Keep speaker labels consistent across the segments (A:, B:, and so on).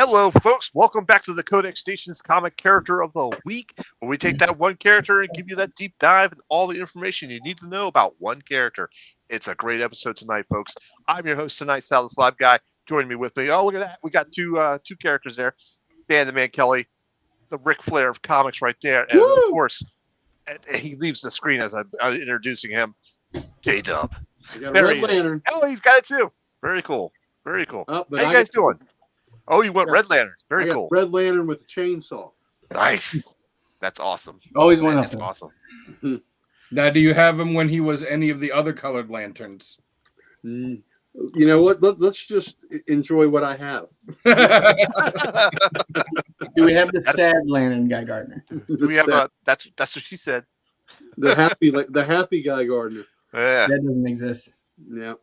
A: Hello, folks. Welcome back to the Codex Station's Comic Character of the Week, where we take that one character and give you that deep dive and all the information you need to know about one character. It's a great episode tonight, folks. I'm your host tonight, Sal the Slab Guy. Joining me with me. Oh, look at that. We got two characters there. Dan the Man Kelly, the Ric Flair of comics right there. And, of course, he leaves the screen as I'm introducing him. J-Dub.
B: Red Lantern.
A: Oh, he's got it too. Very cool. Very cool. How you guys doing? Oh, you went Red Lantern. Very cool.
B: Red Lantern with a chainsaw.
A: Nice. That's awesome.
C: Always one of
A: them. That's awesome.
D: Now, do you have him when he was any of the other colored lanterns?
B: You know what? Let's just enjoy what I have.
C: Do we have the sad Lantern, Guy Gardner?
A: We have that's what she said.
B: The happy Guy Gardner.
A: Yeah.
C: That doesn't exist.
B: Yeah.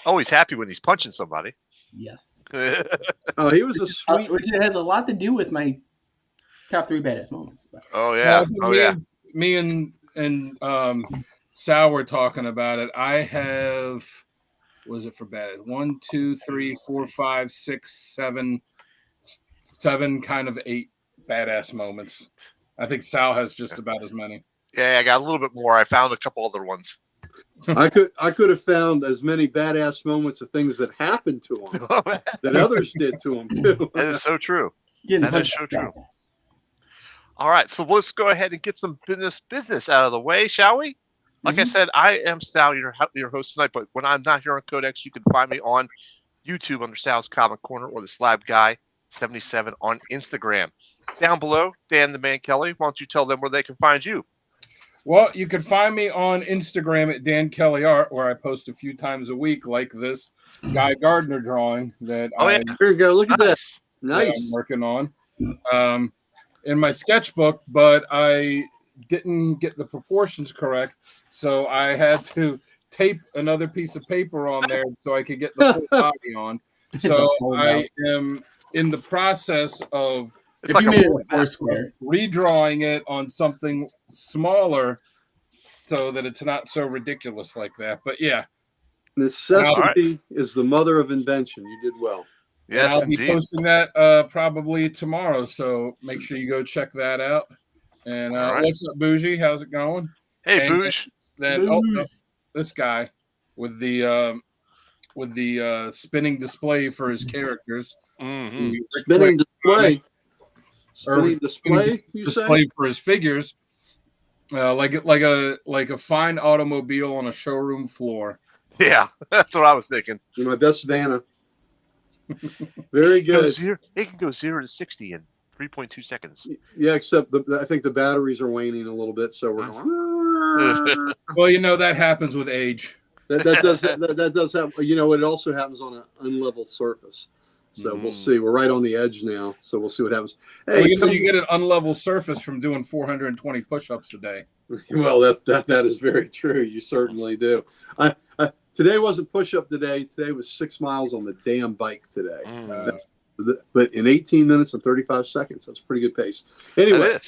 A: Oh, he's happy when he's punching somebody.
C: Yes.
B: Oh, he was a sweet.
C: Which has a lot to do with my top 3 badass moments.
A: Oh yeah.
D: Me and Sal were talking about it. I have. What was it for bad? 1, 2, 3, 4, 5, 6, 7 kind of 8 badass moments. I think Sal has just about as many.
A: Yeah, I got a little bit more. I found a couple other ones.
B: I could have found as many badass moments of things that happened to him that others did to him too.
A: That is so true. That is so true. All right, so let's go ahead and get some business out of the way, shall we? Like I said, I am Sal, your host tonight. But when I'm not here on Codex, you can find me on YouTube under Sal's Comic Corner or the Slab Guy 77 on Instagram. Down below, Dan the Man Kelly. Why don't you tell them where they can find you?
D: Well, you can find me on Instagram at Dan Kelly Art, where I post a few times a week, like this Guy Gardner drawing that
B: Here you go. Look at
D: this.
B: Nice.
D: I'm working on in my sketchbook, but I didn't get the proportions correct, so I had to tape another piece of paper on there so I could get the full body on. So I am in the process of redrawing it on something smaller so that it's not so ridiculous like that. But yeah,
B: necessity is the mother of invention. You did well.
A: Yes,
D: I'll be posting that probably tomorrow, so make sure you go check that out. And what's up, Bougie? How's it going?
A: Hey, Bouge.
D: Then this guy with the spinning display for his characters.
A: Mm-hmm.
B: Spinning display. You
D: display
B: say?
D: For his figures, like a fine automobile on a showroom floor.
A: Yeah, that's what I was thinking.
B: You're my best Vanna. Very good.
A: It can go 0 to 60 in 3.2 seconds.
B: Yeah, except I think the batteries are waning a little bit, so we're going.
D: Well, that happens with age.
B: That does happen. It also happens on an unlevel surface. So we'll see. We're right on the edge now, so we'll see what happens. Hey,
D: you get an unlevel surface from doing 420 push-ups a day.
B: Well, that is very true. You certainly do. Today wasn't push-up today. Today was 6 miles on the damn bike today. But in 18 minutes and 35 seconds, that's a pretty good pace. Anyway,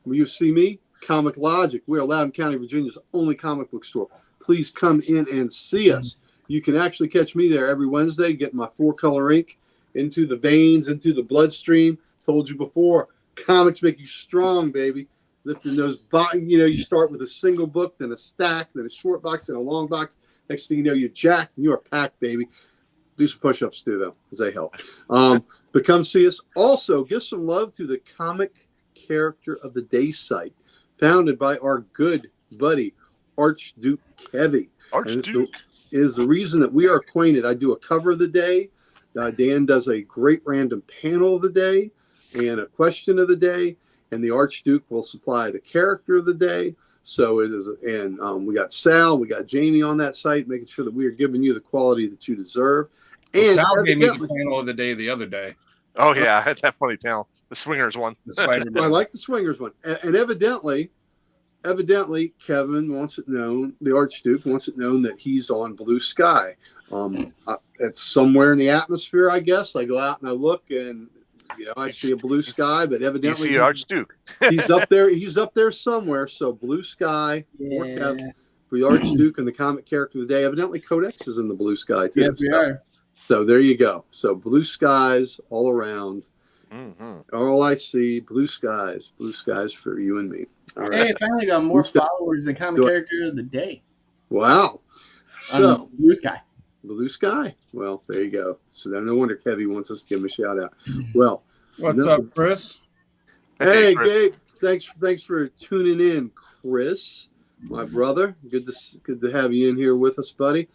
B: when you see me, Comic Logic. We're Loudoun County, Virginia's only comic book store. Please come in and see us. You can actually catch me there every Wednesday, getting my 4-color ink into the veins, into the bloodstream. Told you before, comics make you strong, baby. Lifting those you start with a single book, then a stack, then a short box, then a long box. Next thing you know, you're jacked and you are packed, baby. Do some push-ups too, though, because they help. But come see us. Also, give some love to the Comic Character of the Day site, founded by our good buddy, Archduke Kevy.
A: Archduke
B: is the reason that we are acquainted. I do a cover of the day. Dan does a great random panel of the day and a question of the day, and the Archduke will supply the character of the day. So it is, and we got Sal, we got Jamie on that site, making sure that we are giving you the quality that you deserve. And
D: Sal gave me the panel of the day the other day.
A: Oh yeah, I had that funny panel, the Swingers one.
B: I like the Swingers one, and evidently, Kevin wants it known. The Archduke wants it known that he's on Blue Sky. It's somewhere in the atmosphere, I guess. I go out and I look, and I see a blue sky, but evidently
A: you see Archduke.
B: He's up there. He's up there somewhere. So Blue Sky for the Archduke and the Comic Character of the Day. Evidently, Codex is in the Blue Sky too.
C: Yes, we are.
B: So there you go. So blue skies all around.
A: Mm-hmm.
B: All I see, blue skies for you and me. All right.
C: Hey, I finally got more
B: Blue sky.
C: followers than comic character of the day.
B: Wow. So
C: Blue Sky.
B: Blue Sky. Well, there you go. So no wonder Kevy wants us to give him a shout out. Well,
D: what's up, Chris?
B: Hey,
A: Chris.
B: Gabe. Thanks for tuning in, Chris, my brother. Good to have you in here with us, buddy.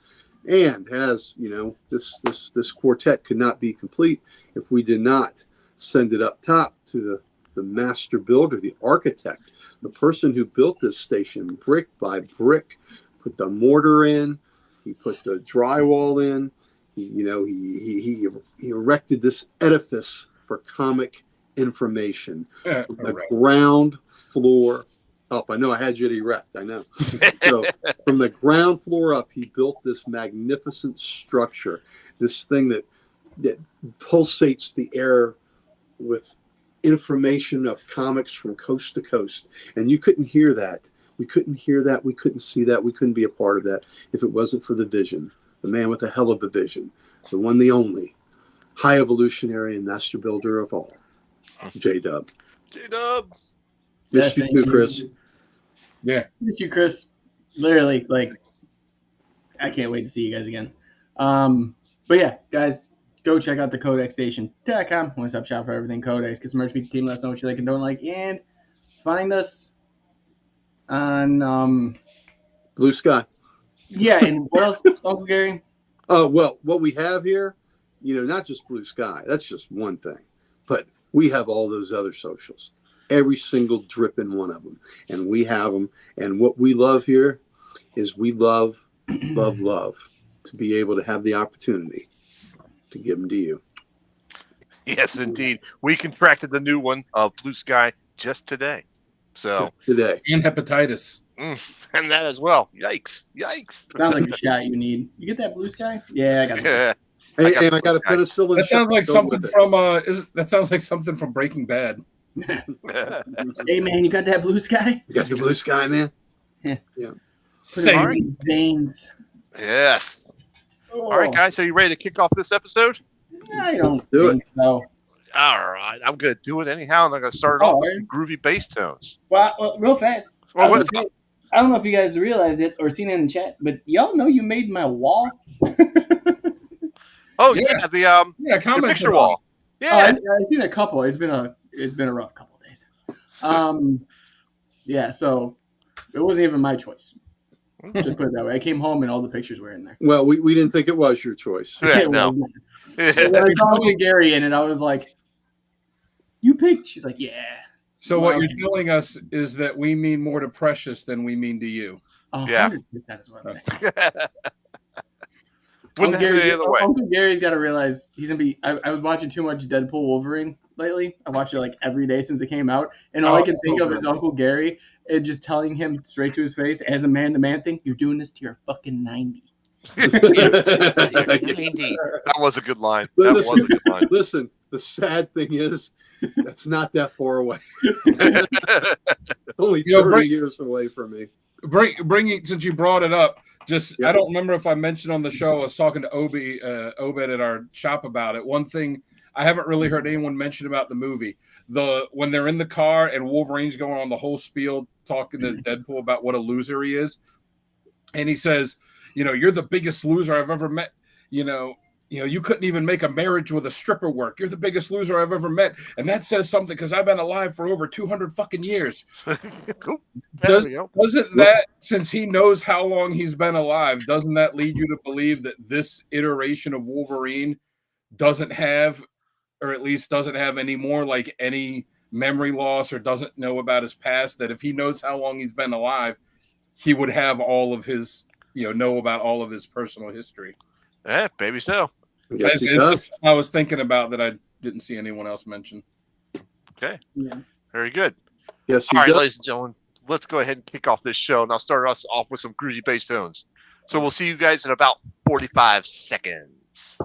B: And as you know, this quartet could not be complete if we did not send it up top to the master builder, the architect, the person who built this station brick by brick, put the mortar in, he put the drywall in, he erected this edifice for comic information from the ground floor up. I know I had you at erect. I know. So from the ground floor up, he built this magnificent structure, this thing that pulsates the air with information of comics from coast to coast. And you couldn't hear that. We couldn't hear that. We couldn't see that. We couldn't be a part of that if it wasn't for the vision, the man with a hell of a vision, the one, the only, high evolutionary and master builder of all, J-Dub.
A: J-Dub.
B: Miss you too, Chris.
C: Yeah. Miss you, Chris. Literally, like, I can't wait to see you guys again. But yeah, guys, go check out the codexstation.com. One-stop shop for everything Codex. Get some merch, meet the team, let us know what you like and don't like, and find us on
B: Blue Sky.
C: Yeah, and what else, Uncle Gary?
B: Oh, well, what we have here, not just Blue Sky. That's just one thing. But we have all those other socials. Every single drip in one of them. And we have them. And what we love here is we love to be able to have the opportunity to give them to you.
A: Yes, indeed. We contracted the new one of Blue Sky just today. So
B: today.
D: And hepatitis.
A: And that as well. Yikes.
C: Sounds like a shot you need. You get that Blue Sky? Yeah, I got that.
B: Hey, I got a penicillin.
D: That sounds like something from that sounds like something from Breaking Bad.
C: Hey man, you got that Blue Sky?
B: You got the Blue Sky, man?
C: Yeah.
D: Same.
C: In veins.
A: Yes. All right, guys, are you ready to kick off this episode?
C: I don't think so.
A: All right, I'm going to do it anyhow, and I'm going to start off with some groovy bass tones.
C: Well, real fast.
A: Well,
C: I don't know if you guys realized it or seen it in the chat, but y'all know you made my wall.
A: Oh yeah, the picture wall. Yeah,
C: I've seen a couple. It's been a rough couple of days. Yeah, so it wasn't even my choice. Just put it that way. I came home and all the pictures were in there.
B: Well, we didn't think it was your choice.
A: Yeah, no.
C: So when I called Gary in, and I was like, "You picked?" She's like, "Yeah."
D: So what you're telling us is that we mean more to Precious than we mean to you.
C: 100% is what I'm saying.
A: Uncle
C: Gary's got to realize he's gonna be. I was watching too much Deadpool Wolverine lately. I watch it like every day since it came out, and all I can think of is Uncle Gary and just telling him straight to his face as a man-to-man thing. You're doing this to your fucking 90.
A: 90. That was a good line.
B: Listen, the sad thing is that's not that far away. Only 30 years away from me.
D: Bringing since you brought it up, I don't remember if I mentioned on the show. I was talking to Obed at our shop about it. One thing I haven't really heard anyone mention about the movie, when they're in the car and Wolverine's going on the whole spiel talking to Deadpool about what a loser he is, and he says, you're the biggest loser I've ever met. You couldn't even make a marriage with a stripper work. You're the biggest loser I've ever met. And that says something because I've been alive for over 200 fucking years. Doesn't that, since he knows how long he's been alive, doesn't that lead you to believe that this iteration of Wolverine doesn't have, or at least doesn't have any more like any memory loss or doesn't know about his past, that if he knows how long he's been alive, he would have all of his, know about all of his personal history.
A: Yeah, maybe so.
B: Yes, he does.
D: I was thinking about that. I didn't see anyone else mention.
A: Okay.
C: Yeah.
A: Very good.
B: Yes,
A: all right, ladies and gentlemen, let's go ahead and kick off this show, and I'll start us off with some groovy bass tones. So we'll see you guys in about 45 seconds.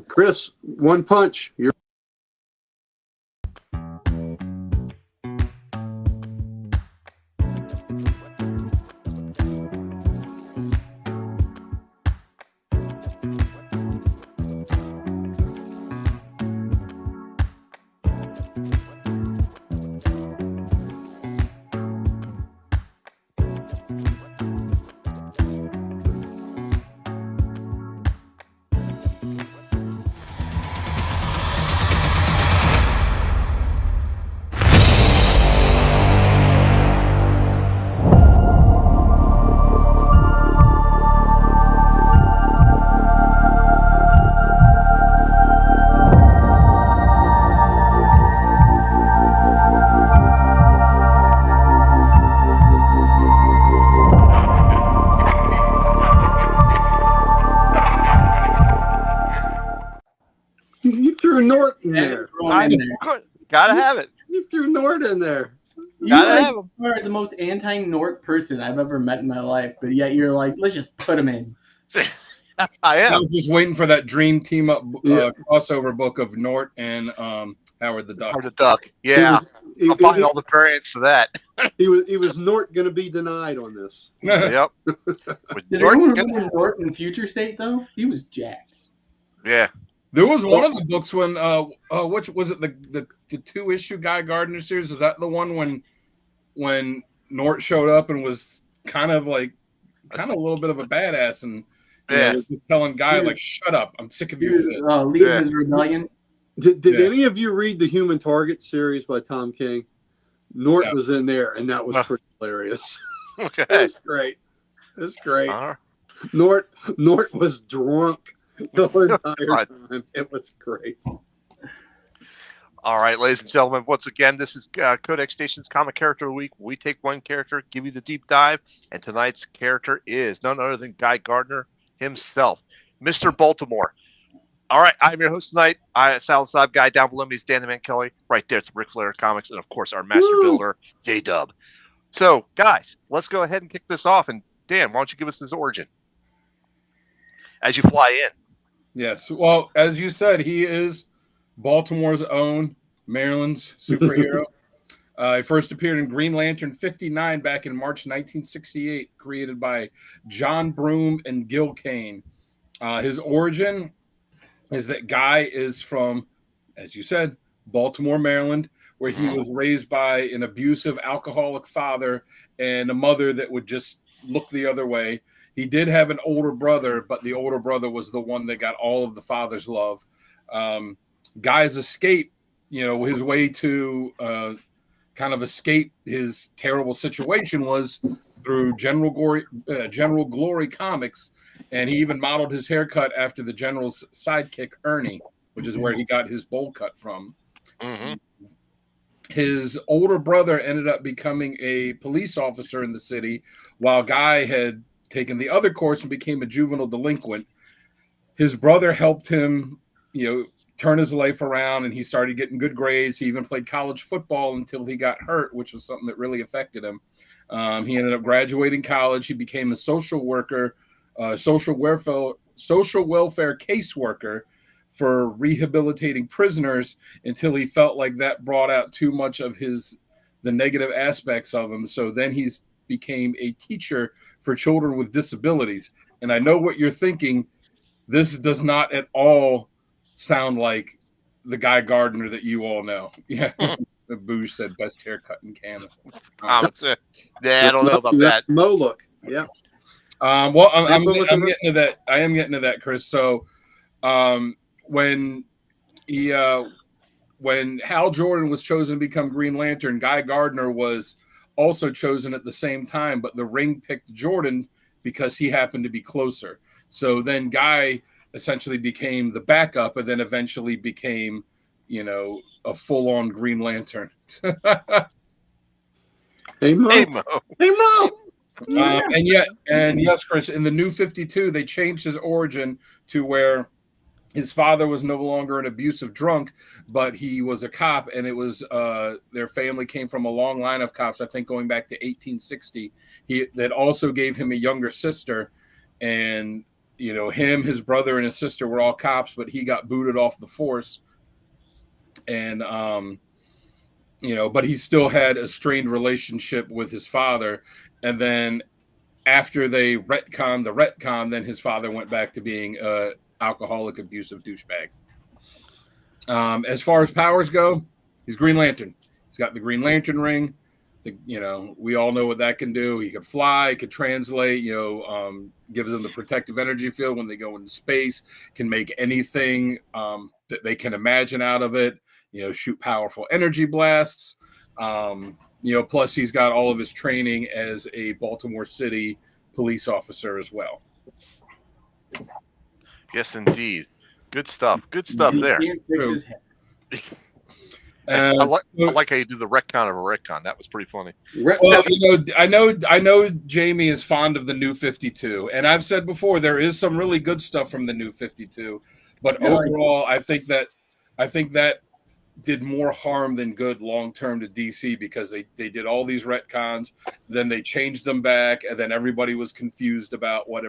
B: Chris, one punch. You're threw Nort in there.
A: Gotta have it.
B: You threw Nort in there.
C: You are the most anti-Nort person I've ever met in my life, but yet you're like, let's just put him in.
A: I am.
D: I was just waiting for that dream team up crossover book of Nort and Howard the Duck.
A: Howard the Duck. Yeah. I'll find all the variants to that.
B: He was Nort going to be denied on this.
A: Yep.
C: Does anyone remember Nort in Future State, though? He was jacked.
A: Yeah.
D: There was one of the books when which was it, the 2-issue Guy Gardner series? Was that the one when Nort showed up and was kind of a little bit of a badass and was just telling Guy like, shut up, I'm sick of your shit.
C: Leading his rebellion.
B: Did any of you read the Human Target series by Tom King? Nort was in there, and that was pretty hilarious.
A: Okay.
B: It's great. It's great. Nort was drunk the entire time. It was great.
A: All right, ladies and gentlemen, once again, this is Codex Station's Comic Character of the Week. We take one character, give you the deep dive, and tonight's character is none other than Guy Gardner himself, Mr. Baltimore. All right, I'm your host tonight. Sal Saab guy. Down below me is Dan the Man Kelly. Right there, it's Ric Flair Comics, and of course, our master builder, J-Dub. So, guys, let's go ahead and kick this off. And Dan, why don't you give us his origin as you fly in?
D: Yes. Well, as you said, he is Baltimore's own, Maryland's superhero. He first appeared in Green Lantern 59 back in March 1968, created by John Broome and Gil Kane. His origin is that Guy is from, as you said, Baltimore, Maryland, where he was raised by an abusive alcoholic father and a mother that would just look the other way. He did have an older brother, but the older brother was the one that got all of the father's love. Guy's escape, his way to kind of escape his terrible situation was through General Glory Comics, and he even modeled his haircut after the General's sidekick, Ernie, which is where he got his bowl cut from. Mm-hmm. His older brother ended up becoming a police officer in the city, while Guy had taken the other course and became a juvenile delinquent. His brother helped him, turn his life around, and he started getting good grades. He even played college football until he got hurt, which was something that really affected him. He ended up graduating college. He became a social worker, social welfare caseworker for rehabilitating prisoners until he felt like that brought out too much of the negative aspects of him. So then he became a teacher for children with disabilities. And I know what you're thinking. This does not at all sound like the Guy Gardner that you all know. Yeah. Boosh said best haircut in Canada.
A: I don't know about that.
B: Mo look. Yeah.
D: Well, I'm getting to that. I am getting to that, Chris. So when Hal Jordan was chosen to become Green Lantern, Guy Gardner was also chosen at the same time, but the ring picked Jordan because he happened to be closer. So then Guy essentially became the backup, and then eventually became, a full-on Green Lantern.
B: Hey Mo. Hey Mo.
D: And yes, Chris, in the New 52, they changed his origin to where his father was no longer an abusive drunk, but he was a cop, and it was their family came from a long line of cops, I think going back to 1860. That also gave him a younger sister, and him, his brother, and his sister were all cops, but he got booted off the force. And, but he still had a strained relationship with his father. And then after they retconned the retcon, then his father went back to being an alcoholic, abusive douchebag. As far as powers go, he's Green Lantern. He's got the Green Lantern ring. We all know what that can do. He could fly, he could translate, gives them the protective energy field when they go into space, can make anything that they can imagine out of it, shoot powerful energy blasts. Plus he's got all of his training as a Baltimore City police officer as well.
A: Yes, indeed. Good stuff. Good stuff there. I like how you do the retcon of a retcon. That was pretty funny.
D: Well, I know Jamie is fond of the New 52, and I've said before there is some really good stuff from the New 52, but overall, I think I think that did more harm than good long term to DC, because they did all these retcons, then they changed them back, and then everybody was confused about what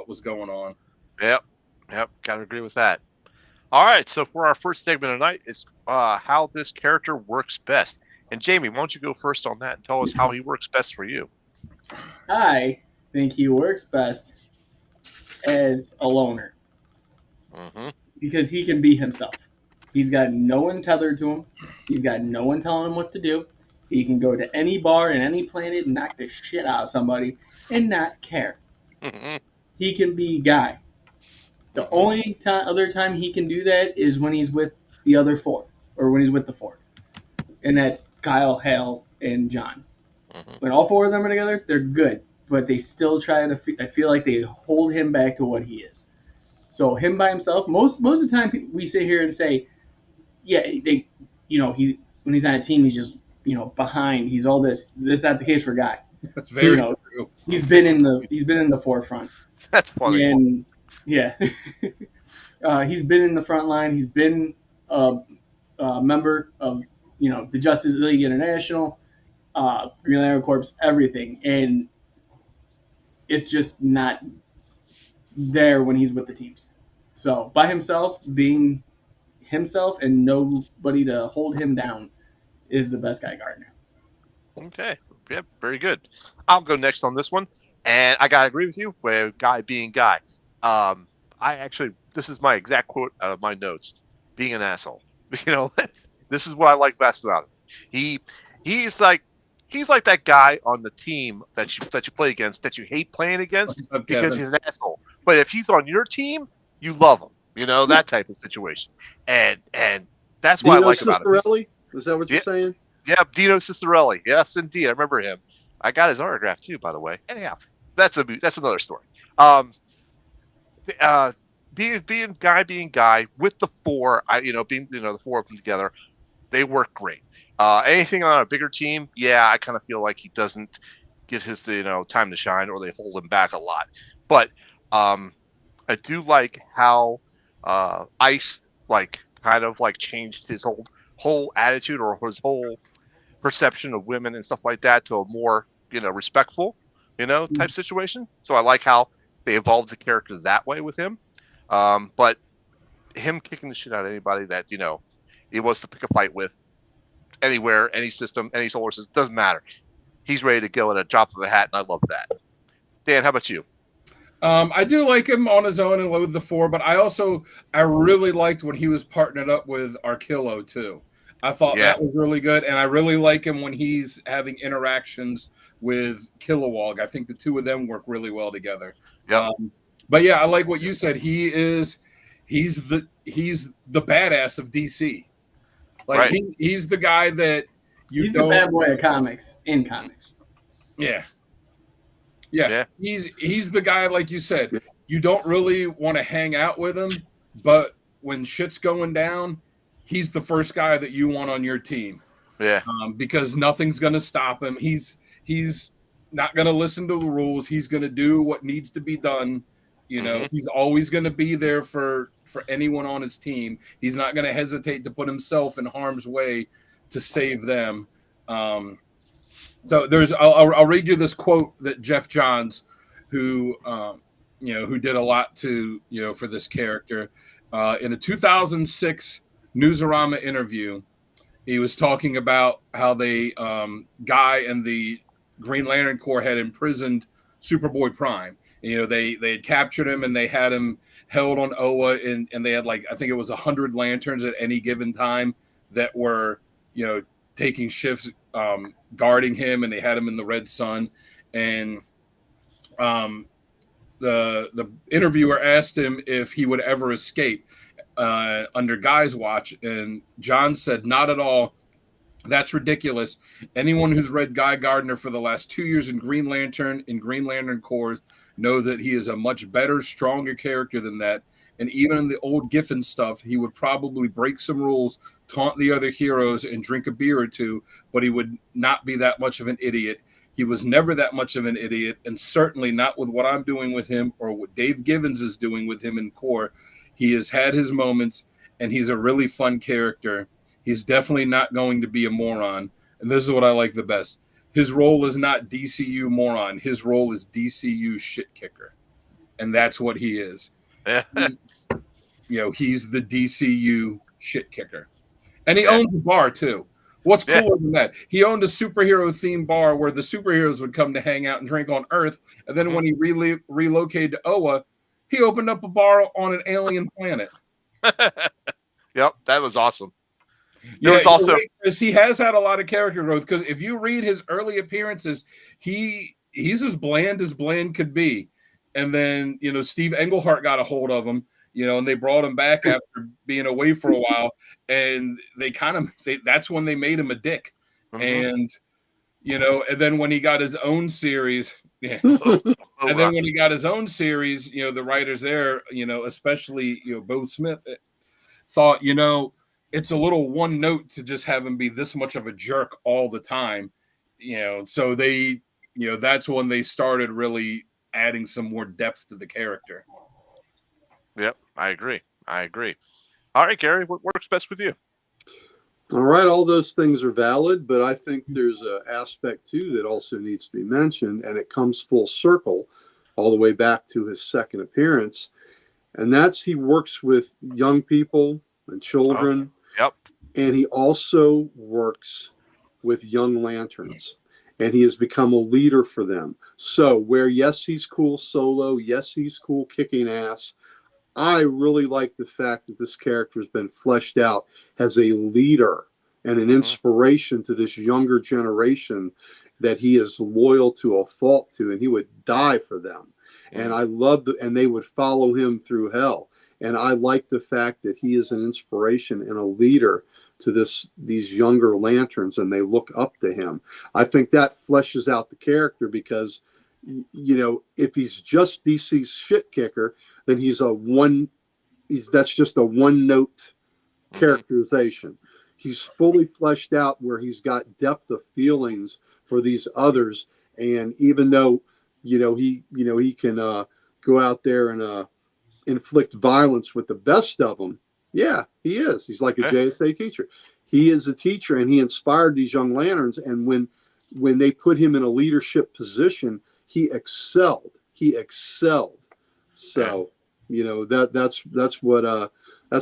D: was going on.
A: Yep, gotta agree with that. All right, so for our first segment tonight is how this character works best. And Jamie, why don't you go first on that and tell us how he works best for you?
C: I think he works best as a loner.
A: Mm-hmm.
C: Because he can be himself. He's got no one tethered to him. He's got no one telling him what to do. He can go to any bar in any planet and knock the shit out of somebody and not care.
A: Mm-hmm.
C: He can be Guy. The only other time he can do that is when he's with the other four, or when he's with the four. And that's Kyle, Hal, and John.
A: Mm-hmm.
C: When all four of them are together, they're good. But they still try to, I feel like they hold him back to what he is. So him by himself, most of the time we sit here and say, yeah, when he's on a team, he's just, behind. He's all this. That's not the case for Guy.
D: That's very true.
C: He's been in the forefront.
A: That's funny.
C: And yeah, he's been in the front line. He's been a member of the Justice League International, Green Lantern Corps, everything, and it's just not there when he's with the teams. So by himself, being himself and nobody to hold him down is the best Guy Gardner.
A: Okay. Yep, very good. I'll go next on this one. And I gotta agree with you with Guy being Guy. This is my exact quote out of my notes. Being an asshole. This is what I like best about him. He's like that guy on the team that you play against that you hate playing against because he's an asshole. But if he's on your team, you love him. That type of situation. And that's what I like about him.
B: Is that what you're saying?
A: Yeah, Dino Cicerelli. Yes, indeed. I remember him. I got his autograph too, by the way. Anyhow, that's another story. Being Guy with the four, the four of them together, they work great. Anything on a bigger team, yeah, I kind of feel like he doesn't get his time to shine, or they hold him back a lot. But I do like how Ice changed his whole attitude, or his whole perception of women and stuff like that, to a more respectful type situation. So I like how they evolved the character that way with him. But him kicking the shit out of anybody that he wants to pick a fight with, anywhere, any system, any solar system, doesn't matter. He's ready to go at a drop of a hat, and I love that. Dan, how about you?
D: I do like him on his own and with the four, but I really liked when he was partnered up with Arkillo too. I thought that was really good, and I really like him when he's having interactions with Kilowog. I think the two of them work really well together.
A: Yeah.
D: But yeah, I like what you said. He's the badass of DC. Like right. He's the guy that
C: he's the bad boy of comics in comics.
D: Yeah. He's the guy, like you said. You don't really want to hang out with him, but when shit's going down, he's the first guy that you want on your team.
A: Yeah.
D: Because nothing's gonna stop him. He's not gonna listen to the rules. He's gonna do what needs to be done. He's always gonna be there for anyone on his team. He's not gonna hesitate to put himself in harm's way to save them. So I'll read you this quote that Jeff Johns, who did a lot to for this character, in a 2006 Newsarama interview, he was talking about how they Guy and the Green Lantern Corps had imprisoned Superboy Prime. They had captured him and they had him held on Oa, and they had I think it was 100 lanterns at any given time that were taking shifts guarding him, and they had him in the red sun. And the interviewer asked him if he would ever escape under Guy's watch, and John said, "Not at all. That's ridiculous. Anyone who's read Guy Gardner for the last 2 years in Green Lantern Corps know that he is a much better, stronger character than that. And even in the old Giffen stuff, he would probably break some rules, taunt the other heroes, and drink a beer or two, but he would not be that much of an idiot. He was never that much of an idiot, and certainly not with what I'm doing with him or what Dave Givens is doing with him in Corps. He has had his moments, and he's a really fun character. He's definitely not going to be a moron. And this is what I like the best. His role is not DCU moron. His role is DCU shit kicker. And that's what he is. He's the DCU shit kicker. And he owns a bar, too. What's cooler than that? He owned a superhero-themed bar where the superheroes would come to hang out and drink on Earth. And then when he relocated to Oa, he opened up a bar on an alien planet.
A: Yep, that was awesome.
D: He has had a lot of character growth, because if you read his early appearances, he's as bland could be. And then, Steve Englehart got a hold of him, and they brought him back after being away for a while. And that's when they made him a dick. And, and then when he got his own series, the writers there, especially, Bo Smith, thought, it's a little one note to just have him be this much of a jerk all the time, so they, that's when they started really adding some more depth to the character.
A: Yep, I agree. All right, Gary, what works best with you?
B: All right, all those things are valid, but I think there's an aspect too that also needs to be mentioned, and it comes full circle all the way back to his second appearance, and that's he works with young people and children.
A: Yep.
B: And he also works with young lanterns, and he has become a leader for them. So where, yes, he's cool solo, yes, he's cool kicking ass, I really like the fact that this character has been fleshed out as a leader and an inspiration to this younger generation that he is loyal to a fault to, and he would die for them. And I love and they would follow him through hell. And I like the fact that he is an inspiration and a leader to these younger lanterns, and they look up to him. I think that fleshes out the character, because, if he's just DC's shit kicker, then that's just a one note characterization. He's fully fleshed out where he's got depth of feelings for these others. And even though, he can go out there and inflict violence with the best of them. Yeah, he is. He's like a JSA teacher. He is a teacher, and he inspired these young lanterns. And when they put him in a leadership position, he excelled. So, that's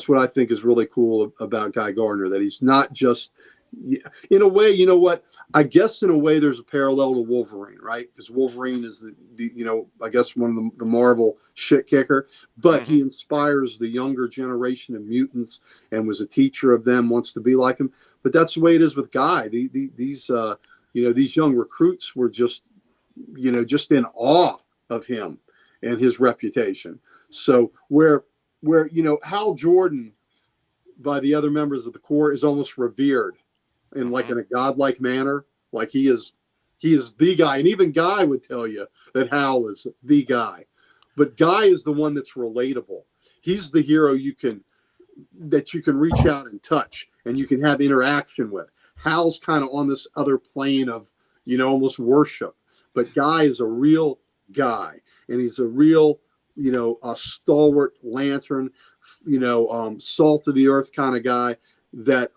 B: what I think is really cool about Guy Gardner, that he's not just, in a way, I guess in a way there's a parallel to Wolverine, right? Because Wolverine is the I guess one of the Marvel shit kicker, but he inspires the younger generation of mutants and was a teacher of them, wants to be like him. But that's the way it is with Guy. These young recruits were just in awe of him and his reputation. So where Hal Jordan by the other members of the Corps is almost revered in in a godlike manner, like he is the guy. And even Guy would tell you that Hal is the guy. But Guy is the one that's relatable. He's the hero that you can reach out and touch and you can have interaction with. Hal's kind of on this other plane of, almost worship. But Guy is a real guy, and he's a real, a stalwart lantern, salt of the earth kind of guy that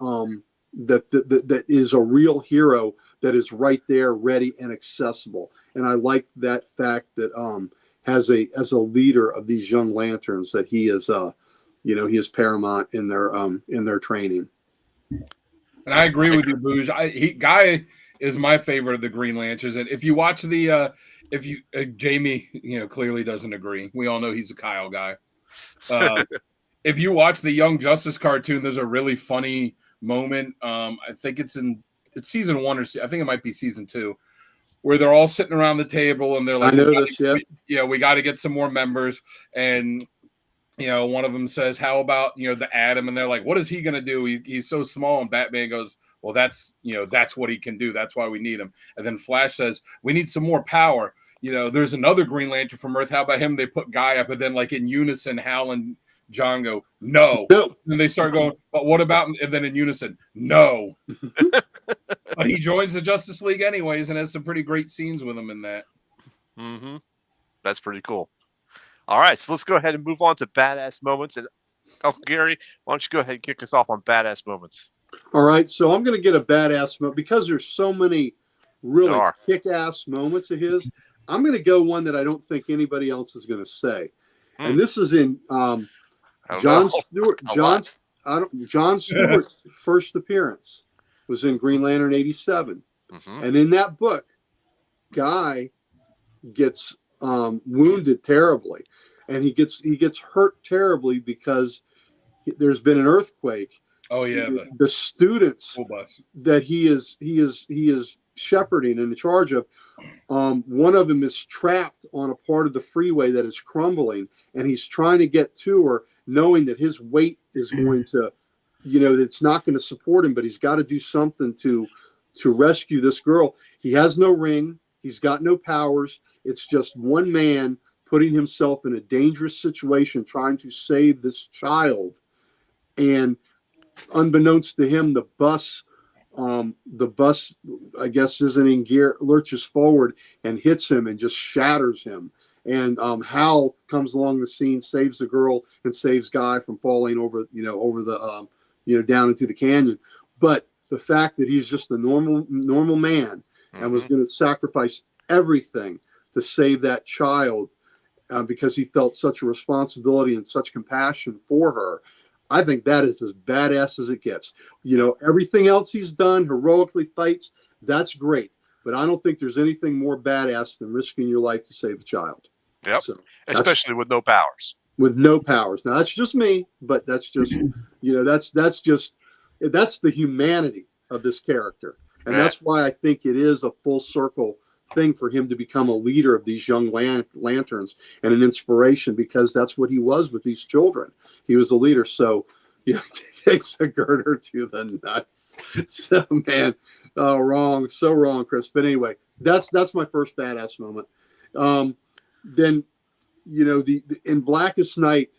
B: is a real hero that is right there, ready and accessible. And I like that fact that as a leader of these young lanterns, that he is he is paramount in their training.
D: And I agree with you, Booge. Guy is my favorite of the Green Lanterns. And if you watch Jamie, clearly doesn't agree. We all know he's a Kyle guy. If you watch the Young Justice cartoon, there's a really funny moment. I think it's season 1 or I think it might be season 2, where they're all sitting around the table and they're like, we got to get some more members. And, one of them says, how about, the Atom? And they're like, what is he going to do? He's so small. And Batman goes, well, that's what he can do. That's why we need him. And then Flash says, we need some more power. There's another Green Lantern from Earth. How about him? They put Guy up, and then like in unison, Hal and John go, no. And they start going, but what about, and then in unison, no. But he joins the Justice League anyways and has some pretty great scenes with him in that.
A: That's pretty cool. All right, so let's go ahead and move on to badass moments. And Oh, Gary, why don't you go ahead and kick us off on badass moments?
B: All right, so I'm going to get a badass moment because there's so many really kick-ass moments of his. I'm going to go one that I don't think anybody else is going to say, and this is in John Stewart's first appearance was in Green Lantern '87, and in that book, Guy gets wounded terribly, and he gets hurt terribly because there's been an earthquake.
D: Oh yeah,
B: the students that he is shepherding and in charge of, one of them is trapped on a part of the freeway that is crumbling, and he's trying to get to her, knowing that his weight is going to, that it's not going to support him, but he's got to do something to rescue this girl. He has no ring, he's got no powers. It's just one man putting himself in a dangerous situation, trying to save this child, and unbeknownst to him, the bus, I guess, isn't in gear, lurches forward and hits him and just shatters him. And Hal comes along the scene, saves the girl, and saves Guy from falling over the, down into the canyon. But the fact that he's just a normal man and was going to sacrifice everything to save that child because he felt such a responsibility and such compassion for her. I think that is as badass as it gets. Everything else he's done, heroically fights, that's great. But I don't think there's anything more badass than risking your life to save a child.
A: Yep. So especially with no powers.
B: With no powers. Now, that's just me, but that's just, that's the humanity of this character. And that's why I think it is a full circle thing for him to become a leader of these young lanterns and an inspiration, because that's what he was with these children. He was a leader. So, takes a girder to the nuts. So, man, wrong. So wrong, Chris. But anyway, that's my first badass moment. Then, in Blackest Night,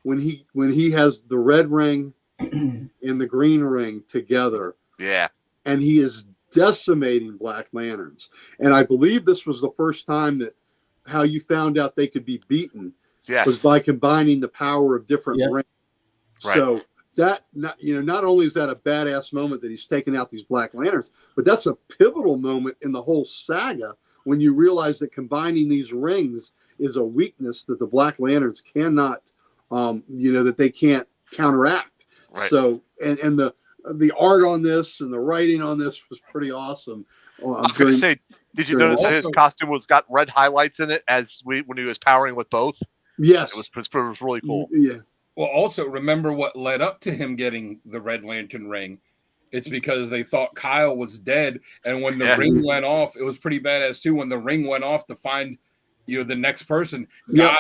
B: when he has the red ring and the green ring together.
A: Yeah.
B: And he is decimating Black Lanterns. And I believe this was the first time that how you found out they could be beaten was by combining the power of different rings. Right. So that, not only is that a badass moment that he's taking out these Black Lanterns, but that's a pivotal moment in the whole saga when you realize that combining these rings is a weakness that the Black Lanterns cannot, that they can't counteract. Right. So, and the art on this and the writing on this was pretty awesome.
A: I was going to say, did you notice that his costume got red highlights in it when he was powering with both?
B: Yes.
A: It was really cool.
B: Yeah.
D: Well, also remember what led up to him getting the Red Lantern ring. It's because they thought Kyle was dead, and when the ring went off, it was pretty badass too. When the ring went off to find, the next person, Guy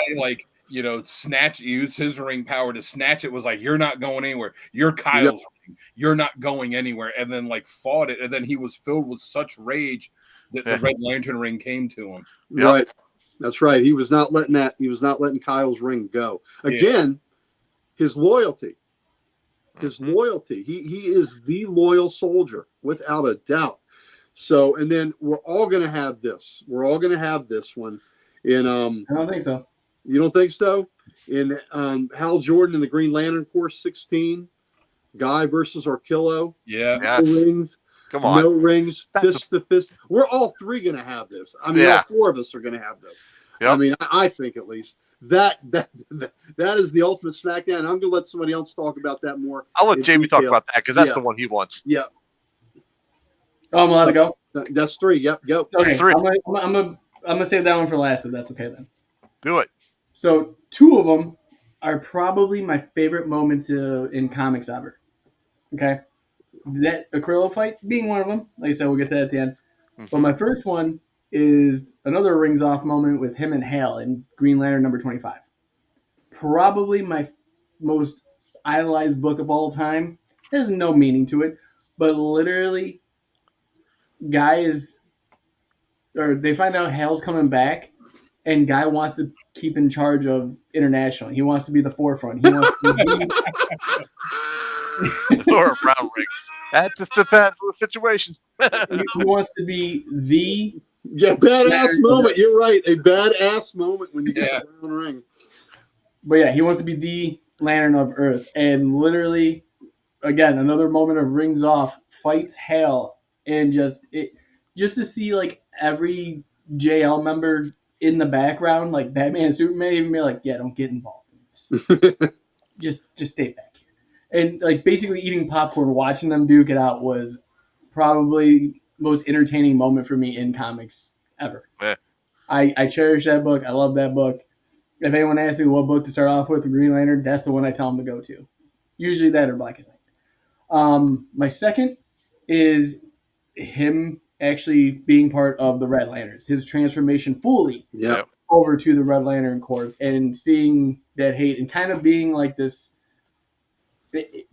D: use his ring power to snatch it. Was like, you're not going anywhere. You're Kyle's ring. You're not going anywhere. And then fought it. And then he was filled with such rage that the Red Lantern ring came to him.
B: Yep. Right. That's right. He was not letting Kyle's ring go. Again, his loyalty. His loyalty. He is the loyal soldier, without a doubt. So, and then we're all going to have this. We're all going to have this one in
C: I don't think so.
B: You don't think so? In Hal Jordan in the Green Lantern Corps 16, Guy versus Arkillo.
D: Yeah.
B: No rings.
A: Come on.
B: No rings, fist to fist. We're all three going to have this. I mean, all four of us are going to have this. Yep. I mean, I think at least that is the ultimate SmackDown. I'm going to let somebody else talk about that more.
A: I'll let Jamie talk about that because that's the one he wants.
B: Yeah.
C: Oh, I'm allowed to go?
B: That's three. Yep. Go.
C: Okay.
A: Three.
C: I'm gonna save that one for last, if that's okay then.
A: Do it.
C: So 2 of them are probably my favorite moments in comics ever. Okay. That Acrylo fight being one of them. Like I said, we'll get to that at the end. Mm-hmm. But my first one is another rings off moment with him and Hal in Green Lantern number 25. Probably my most idolized book of all time. There's no meaning to it, but literally, they find out Hal's coming back, and Guy wants to keep in charge of International. He wants to be the forefront. He wants to be
A: or a brown ring. That just depends on the situation.
C: He wants to be the
B: badass moment. You're right, a badass moment when you get the brown ring.
C: But he wants to be the Lantern of Earth, and literally, again, another moment of rings off, fights Hale, and just to see like every JL member in the background, like Batman and Superman, even be like, yeah, don't get involved in this. just stay back here. And like basically eating popcorn, watching them duke it out was probably most entertaining moment for me in comics ever.
A: Yeah.
C: I cherish that book. I love that book. If anyone asks me what book to start off with, the Green Lantern, that's the one I tell them to go to. Usually that or Blackest Night. My second is him actually being part of the Red Lanterns, his transformation fully over to the Red Lantern Corps, and seeing that hate and kind of being like this,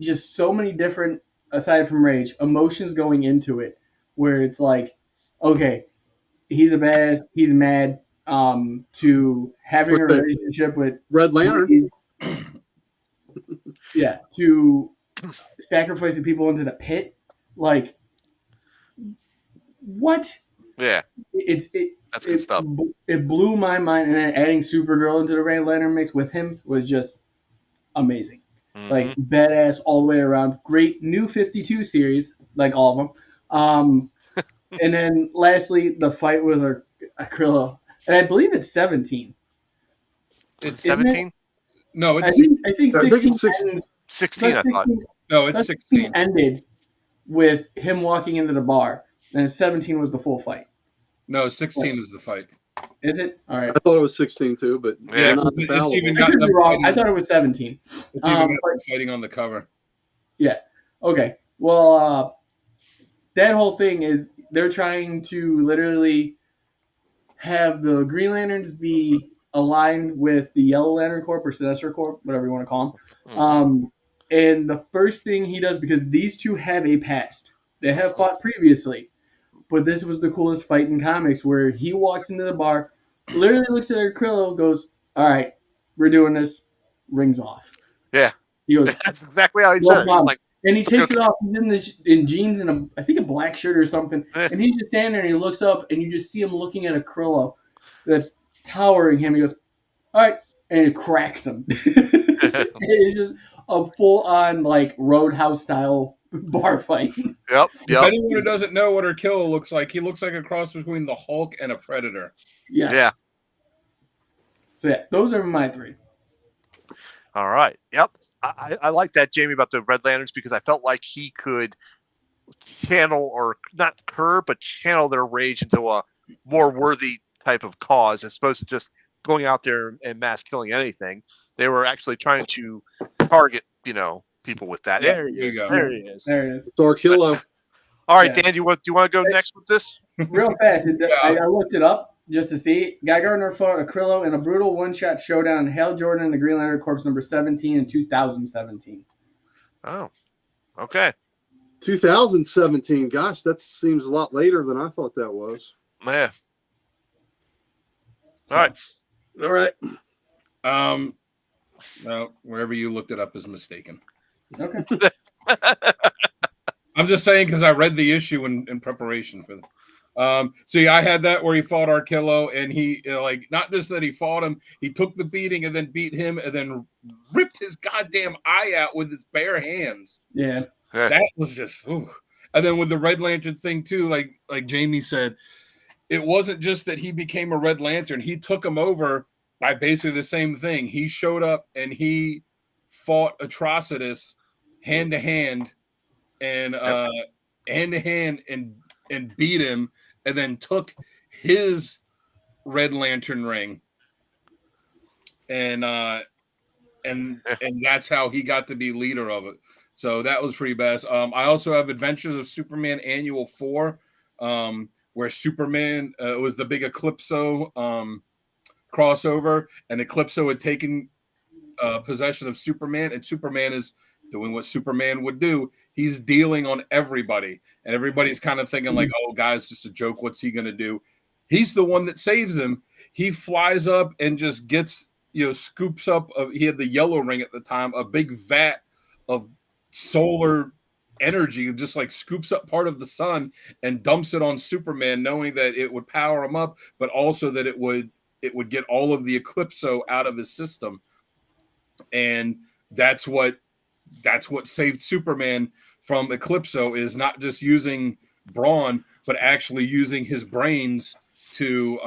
C: just so many different, aside from rage, emotions going into it, where it's like, okay, he's a badass, he's mad, to having a relationship with
B: Red Lantern.
C: Yeah, to sacrificing people into the pit, like what?
A: Yeah, that's good stuff.
C: It blew my mind, and then adding Supergirl into the Red Lantern mix with him was just amazing. Mm-hmm. Like badass all the way around. Great new 52 series, like all of them. And then lastly, the fight with Akrillo, and I believe it's 17.
A: It's 17.
D: No, it's.
C: I think 16.
A: 16. I thought.
D: No, it's 16.
C: Ended with him walking into the bar, and 17 was the full fight.
D: No, 16 is the fight.
C: Is it? All right.
B: I thought it was 16 too, but
D: yeah, it's even got them
C: wrong. I thought it was 17.
D: It's even got them fighting on the cover.
C: Yeah. Okay. Well, that whole thing is they're trying to literally have the Green Lanterns be aligned with the Yellow Lantern Corps or Sinestro Corps, whatever you want to call them. Mm-hmm. And the first thing he does, because these two have a past, they have fought previously, but this was the coolest fight in comics, where he walks into the bar, literally looks at Akrillo, goes, "All right, we're doing this," rings off.
A: Yeah.
C: He goes,
A: "That's exactly how he said it." He's like,
C: and he takes it off. He's in jeans and I think a black shirt or something. And he's just standing there, and he looks up, and you just see him looking at Akrillo that's towering him. He goes, "All right," and it cracks him. It's just a full-on like Roadhouse style bar fight.
A: Yep.
D: If anyone who doesn't know what Akrillo looks like, he looks like a cross between the Hulk and a Predator.
C: Yes. Yeah. So yeah, those are my three.
A: All right. Yep. I like that, Jamie, about the Red Lanterns, because I felt like he could channel, or not curb, but channel their rage into a more worthy type of cause, as opposed to just going out there and mass killing anything. They were actually trying to target, people with that.
D: Yeah, there you go.
C: There he is.
B: Torquillo.
A: All right, Dan, do you want to go next with this?
C: Real fast. I looked it up just to see. Guy Gardner fought Akrillo in a brutal one-shot showdown in Hal Jordan and the Green Lantern Corps number 17 in 2017.
A: Oh, okay.
B: 2017. Gosh, that seems a lot later than I thought that was.
A: Yeah. All right.
D: No, wherever you looked it up is mistaken.
C: Okay.
D: I'm just saying because I read the issue in preparation for them. So yeah, I had that where he fought Akrillo, and he not just that he fought him, he took the beating and then beat him and then ripped his goddamn eye out with his bare hands.
C: Yeah.
D: That was just ooh. And then with the Red Lantern thing too, like Jamie said, it wasn't just that he became a Red Lantern. He took him over by basically the same thing. He showed up and he fought Atrocitus hand to hand and beat him, and then took his Red Lantern ring, and that's how he got to be leader of it. So that was pretty best. I also have Adventures of Superman Annual 4, where Superman was the big Eclipso crossover, and Eclipso had taken possession of Superman, and Superman is doing what Superman would do. He's dealing on everybody, and everybody's kind of thinking like, "Oh, guy's just a joke. What's he going to do?" He's the one that saves him. He flies up and just gets, scoops up. He had the yellow ring at the time, a big vat of solar energy, just like scoops up part of the sun and dumps it on Superman, knowing that it would power him up, but also that it would get all of the Eclipso out of his system. And that's what saved Superman from Eclipso, is not just using brawn, but actually using his brains to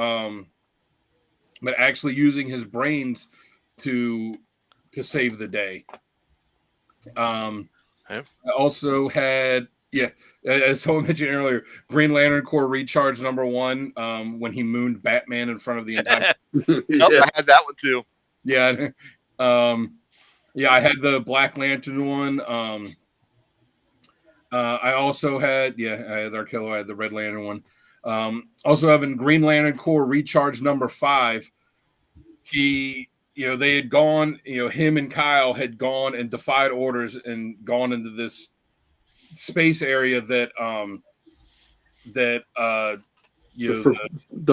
D: save the day. I also had, as someone mentioned earlier, Green Lantern Corps Recharge #1, when he mooned Batman in front of the entire.
A: I had that one too.
D: Yeah. I had the Black Lantern one. I also had, I had Arkello. I had the Red Lantern one. Also having Green Lantern Corps Recharge #5. They had gone, him and Kyle had gone and defied orders and gone into this space area that
B: the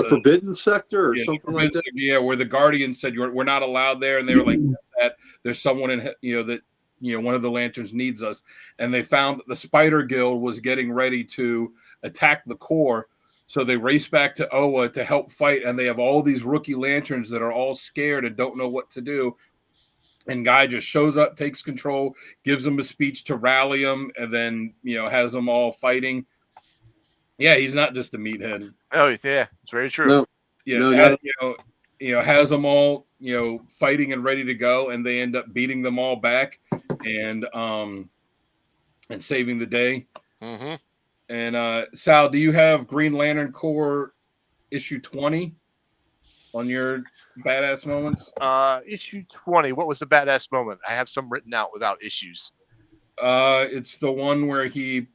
B: forbidden sector or something like that.
D: Yeah, where the Guardians said we're not allowed there, and they were like, that there's someone in that one of the lanterns needs us, and they found that the Spider Guild was getting ready to attack the Corps. So they race back to Oa to help fight, and they have all these rookie lanterns that are all scared and don't know what to do. And Guy just shows up, takes control, gives them a speech to rally them, and then has them all fighting. Yeah, he's not just a meathead.
A: Oh yeah, it's very true.
B: No.
D: Has them all fighting and ready to go, and they end up beating them all back and saving the day.
A: Mm-hmm.
D: And Sal, do you have Green Lantern Corps issue 20 on your badass moments?
A: Issue 20. What was the badass moment? I have some written out without issues.
D: It's the one where he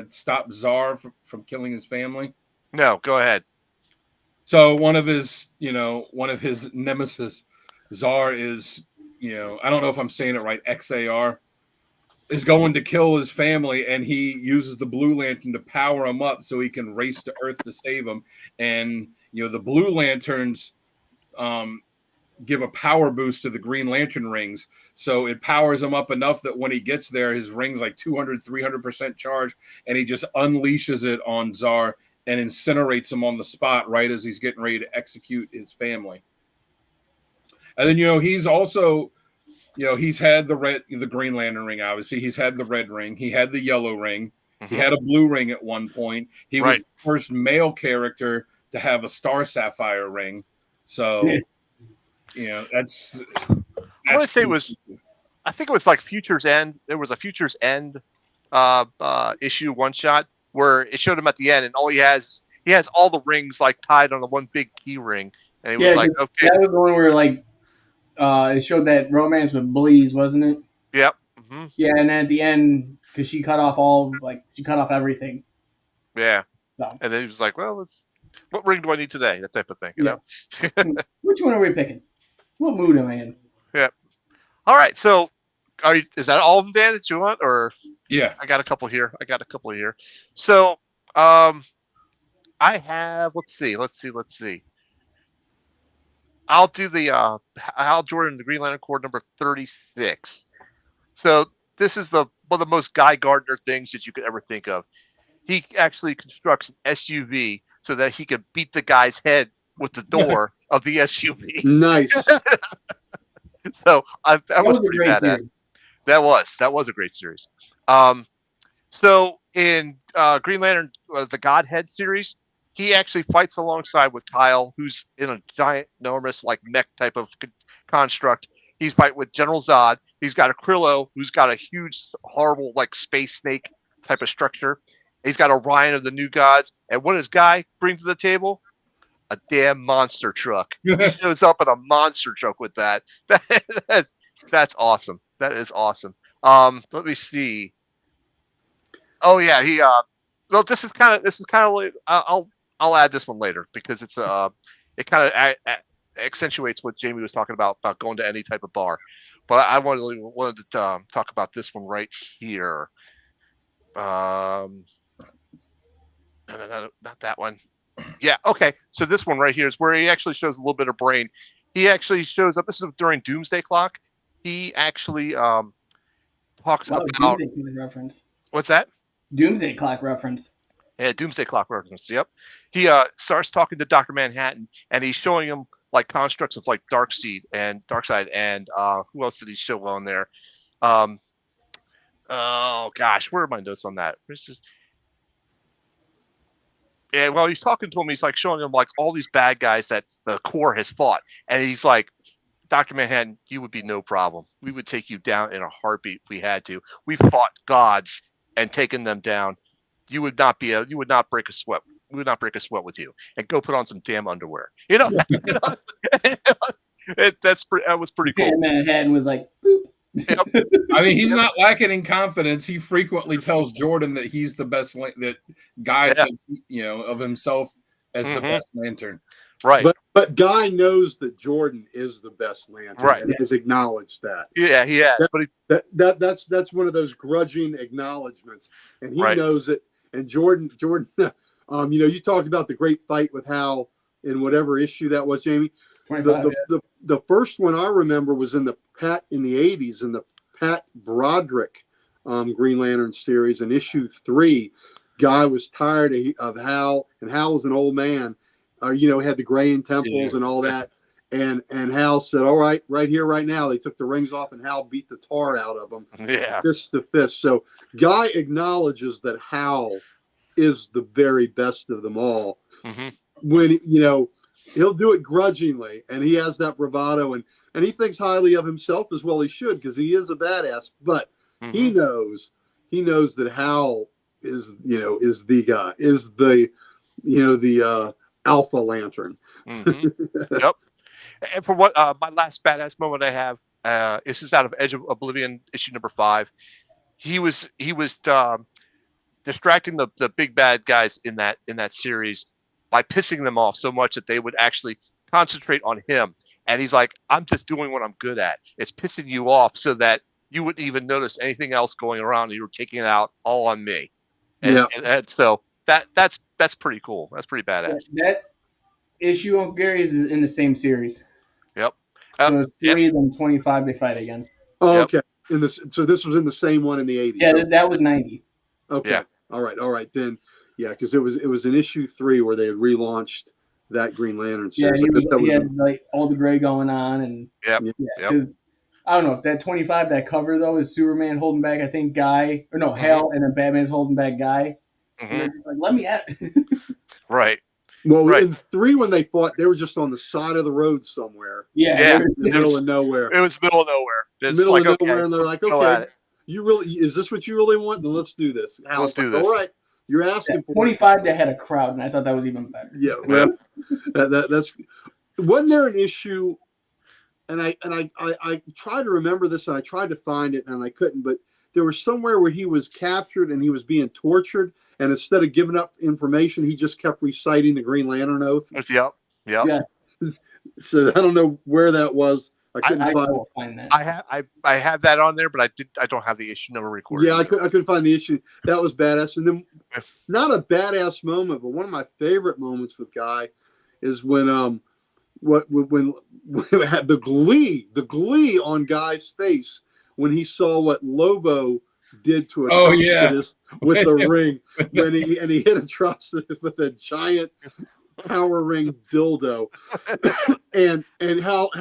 D: stopped Zar from killing his family.
A: No, go ahead.
D: So one of his nemesis, Zar, is I don't know if I'm saying it right, XAR, is going to kill his family, and he uses the Blue Lantern to power him up so he can race to Earth to save him. And the Blue Lanterns give a power boost to the Green Lantern rings, so it powers him up enough that when he gets there, his ring's like 200-300% charge, and he just unleashes it on Zar and incinerates him on the spot right as he's getting ready to execute his family. And then he's also he's had the Green Lantern ring, obviously. He's had the red ring. He had the yellow ring. Mm-hmm. He had a blue ring at one point. He was the first male character to have a Star Sapphire ring. So, that's
A: I want to say I think it was like Future's End. There was a Future's End issue one shot where it showed him at the end, and he has all the rings like tied on the one big key ring. And he was like, okay.
C: That was the one where it showed that romance with Bleeze, wasn't it?
A: Yep. Mm-hmm.
C: Yeah, and then at the end, because she cut off everything.
A: Yeah. So. And then he was like, well, what ring do I need today? That type of thing, you know?
C: Which one are we picking? What mood am I in?
A: Yeah. All right. So, is that all of them, Dan, that you want? Or
D: yeah,
A: I got a couple here. So, I have. Let's see. I'll do the Hal Jordan, the Green Lantern Corps #36. So this is one of the most Guy Gardner things that you could ever think of. He actually constructs an SUV so that he could beat the guy's head with the door of the SUV.
B: Nice.
A: So that was pretty badass. Series. That was a great series. So in Green Lantern, the Godhead series, he actually fights alongside with Kyle, who's in a giant, enormous, like mech type of construct. He's fighting with General Zod. He's got a Krillo, who's got a huge, horrible, like space snake type of structure. He's got Orion of the New Gods. And what does Guy bring to the table? A damn monster truck. He shows up in a monster truck with that. That's awesome. That is awesome. Let me see. Oh yeah, he. Well, this is kind of. I'll add this one later because it's it kind of accentuates what Jamie was talking about going to any type of bar. But I wanted to talk about this one right here. Not that one. Yeah, okay. So this one right here is where he actually shows a little bit of brain. He actually shows up. This is during Doomsday Clock. He actually talks about
C: Doomsday reference.
A: What's that?
C: Doomsday Clock reference.
A: Yeah, Doomsday Clock reference. Yep. He starts talking to Dr. Manhattan, and he's showing him like constructs of like Darkseid and Darkseid and who else did he show on there? Oh gosh, where are my notes on that? Yeah, well, he's talking to him. He's like showing him like all these bad guys that the Corps has fought, and he's like, Dr. Manhattan, you would be no problem. We would take you down in a heartbeat if we had to. We fought gods and taken them down. You would not break a sweat. We would not break a sweat with you. And go put on some damn underwear. That was pretty cool.
C: And Manhattan was like, boop.
A: Yep.
D: I mean, he's not lacking in confidence. He frequently tells Jordan that he's the best. That Guy thinks, of himself as the best Lantern.
A: Right.
B: But Guy knows that Jordan is the best Lantern.
A: Right.
B: And has acknowledged that.
A: Yeah, he has.
B: That's one of those grudging acknowledgments, and he knows it. And Jordan, you talked about the great fight with Hal in whatever issue that was, Jamie. The first one I remember was in the 80s in the Pat Broderick Green Lantern series in issue 3. Guy was tired of Hal, and Hal was an old man. Had the graying temples and all that. And Hal said, all right here, right now. They took the rings off, and Hal beat the tar out of them.
A: Yeah.
B: Fist to fist. So Guy acknowledges that Hal is the very best of them all.
A: Mm-hmm.
B: When, he'll do it grudgingly, and he has that bravado, and he thinks highly of himself as well. He should, because he is a badass. But he knows that Hal is the guy, is the Alpha Lantern.
A: Mm-hmm. Yep. And for what my last badass moment I have, this is out of Edge of Oblivion issue number 5. He was distracting the big bad guys in that series by pissing them off so much that they would actually concentrate on him. And he's like, I'm just doing what I'm good at. It's pissing you off so that you wouldn't even notice anything else going around. You were taking it out all on me. And so that's pretty cool. That's pretty badass.
C: That issue on Gary is in the same series.
A: Yep.
C: So 3 of them, 25, they fight again.
B: Oh, okay. So this was in the same one in the 80s.
C: Yeah, that was 90.
B: Okay.
A: Yeah.
B: All right. Then, yeah, because it was in issue 3 where they had relaunched that Green Lantern series.
C: Yeah, he had like all the gray going on, and because I don't know, that 25, that cover though is Superman holding back, I think Guy, or no, Hal, and then Batman's holding back Guy. And they're just like, let me at it.
A: Right.
B: Well, in 3 when they fought, they were just on the side of the road somewhere.
C: Yeah.
B: In the middle of nowhere.
A: It was middle of nowhere.
B: And they're like, okay, is this what you really want? Then let's do this.
A: Let's do this.
B: All right. You're asking for
C: 25 that had a crowd, and I thought that was even better.
B: Yeah, well, that's wasn't there an issue, and I tried to remember this, and I tried to find it, and I couldn't, but there was somewhere where he was captured and he was being tortured, and instead of giving up information, he just kept reciting the Green Lantern oath.
A: Yep.
C: Yeah.
B: So I don't know where that was. I couldn't
C: find that.
A: I have that on there, but I don't have the issue number recorded.
B: Yeah, I couldn't find the issue. That was badass. And then, not a badass moment, but one of my favorite moments with Guy is when the glee on Guy's face when he saw what Lobo did to Atrocitus with the ring when he hit Atrocitus with a giant power ring dildo, and Hal,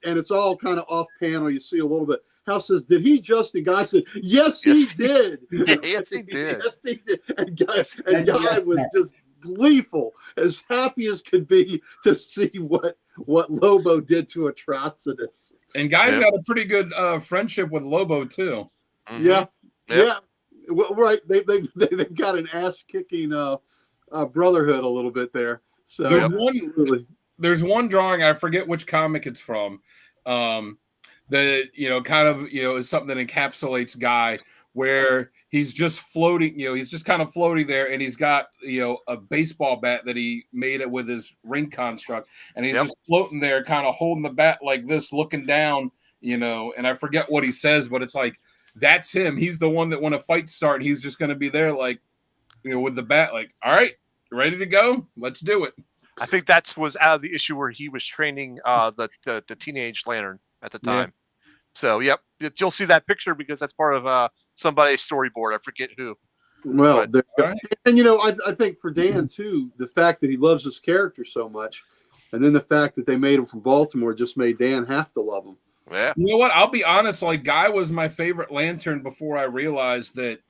B: and it's all kind of off panel. You see a little bit. Hal says, "Did he just?" And Guy said, "Yes, he did."
A: Yes, he did.
B: Yes, he did. And Guy was just gleeful, as happy as could be to see what Lobo did to Atrocitus.
D: And Guy's got a pretty good friendship with Lobo too.
B: Mm-hmm. Yeah. Well, right. They've got an ass kicking brotherhood a little bit there. So
D: there's one drawing, I forget which comic it's from, that is something that encapsulates Guy, where he's just floating, he's just kind of floating there, and he's got a baseball bat that he made it with his ring construct, and he's just floating there, kind of holding the bat like this, looking down, and I forget what he says, but it's like that's him. He's the one that when a fight starts, he's just going to be there, like with the bat, like, all right. Ready to go? Let's do it.
A: I think that was out of the issue where he was training the Teenage Lantern at the time. Yeah. So, you'll see that picture because that's part of somebody's storyboard. I forget who.
B: Well, and I think for Dan too, the fact that he loves this character so much, And then the fact that they made him from Baltimore just made Dan have to love him.
A: Yeah.
D: You know what? I'll be honest. Like, Guy was my favorite Lantern before I realized that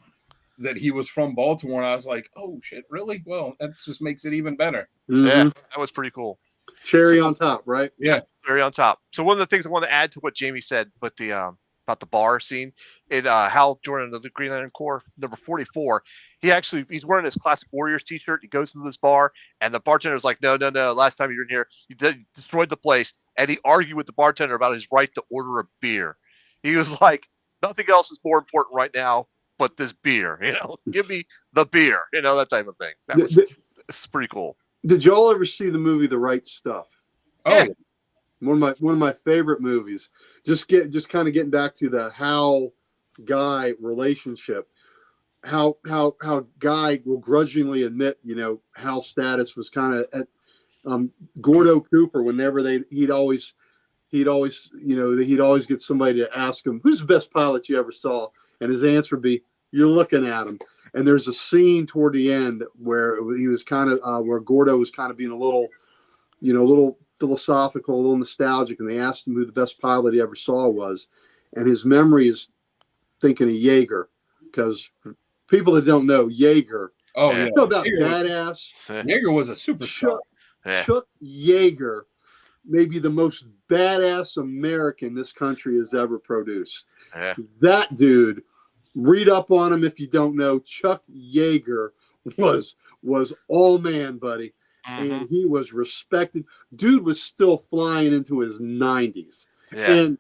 D: he was from Baltimore. And I was like, oh shit, really? Well, that just makes it even better.
A: Yeah, that was pretty cool.
B: Cherry on top, right?
D: Yeah,
A: cherry on top. So one of the things I want to add to what Jamie said with the about the bar scene in Hal Jordan of the Green Lantern Corps, number 44, he's wearing his Classic Warriors t-shirt. He goes into this bar, and the bartender's like, no, last time you were in here, you destroyed the place. And he argued with the bartender about his right to order a beer. He was like, nothing else is more important right now but this beer. Give me the beer. That type of thing. It's pretty cool.
B: Did y'all ever see the movie The Right Stuff?
D: Oh, yeah.
B: One of my favorite movies. Just kind of getting back to the Hal Guy relationship. How Guy will grudgingly admit, Hal's status was kind of at Gordo Cooper. Whenever he'd always get somebody to ask him, who's the best pilot you ever saw, and his answer would be, you're looking at him. And there's a scene toward the end where he was kind of where Gordo was kind of being a little philosophical, a little nostalgic, and they asked him who the best pilot he ever saw was, and his memory is thinking of Yeager, because for people that don't know, Yeager, that badass.
D: Yeager was a superstar.
B: Chuck Yeager may be the most badass American this country has ever produced.
A: Yeah.
B: That dude, read up on him if you don't know. Chuck Yeager was all man, buddy. And he was respected. Dude was still flying into his 90s.
A: Yeah.
B: And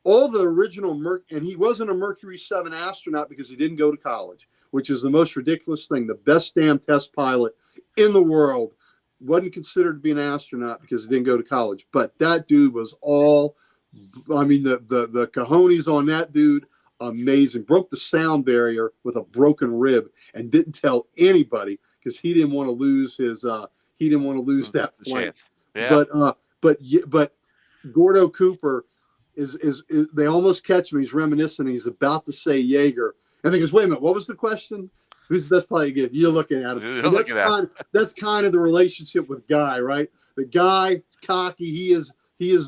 B: all the original and he wasn't a Mercury 7 astronaut because he didn't go to college, which is the most ridiculous thing. The best damn test pilot in the world wasn't considered to be an astronaut because he didn't go to college. But that dude was the cojones on that dude, amazing. Broke the sound barrier with a broken rib and didn't tell anybody because he didn't want to lose his he didn't want to lose that flight.
A: Yeah.
B: But Gordo Cooper is they almost catch him. He's reminiscing. He's about to say Yeager, and he goes, "Wait a minute, what was the question? Who's the best player you get?" You're looking at him. That's kind of the relationship with Guy, right? The Guy, cocky. He is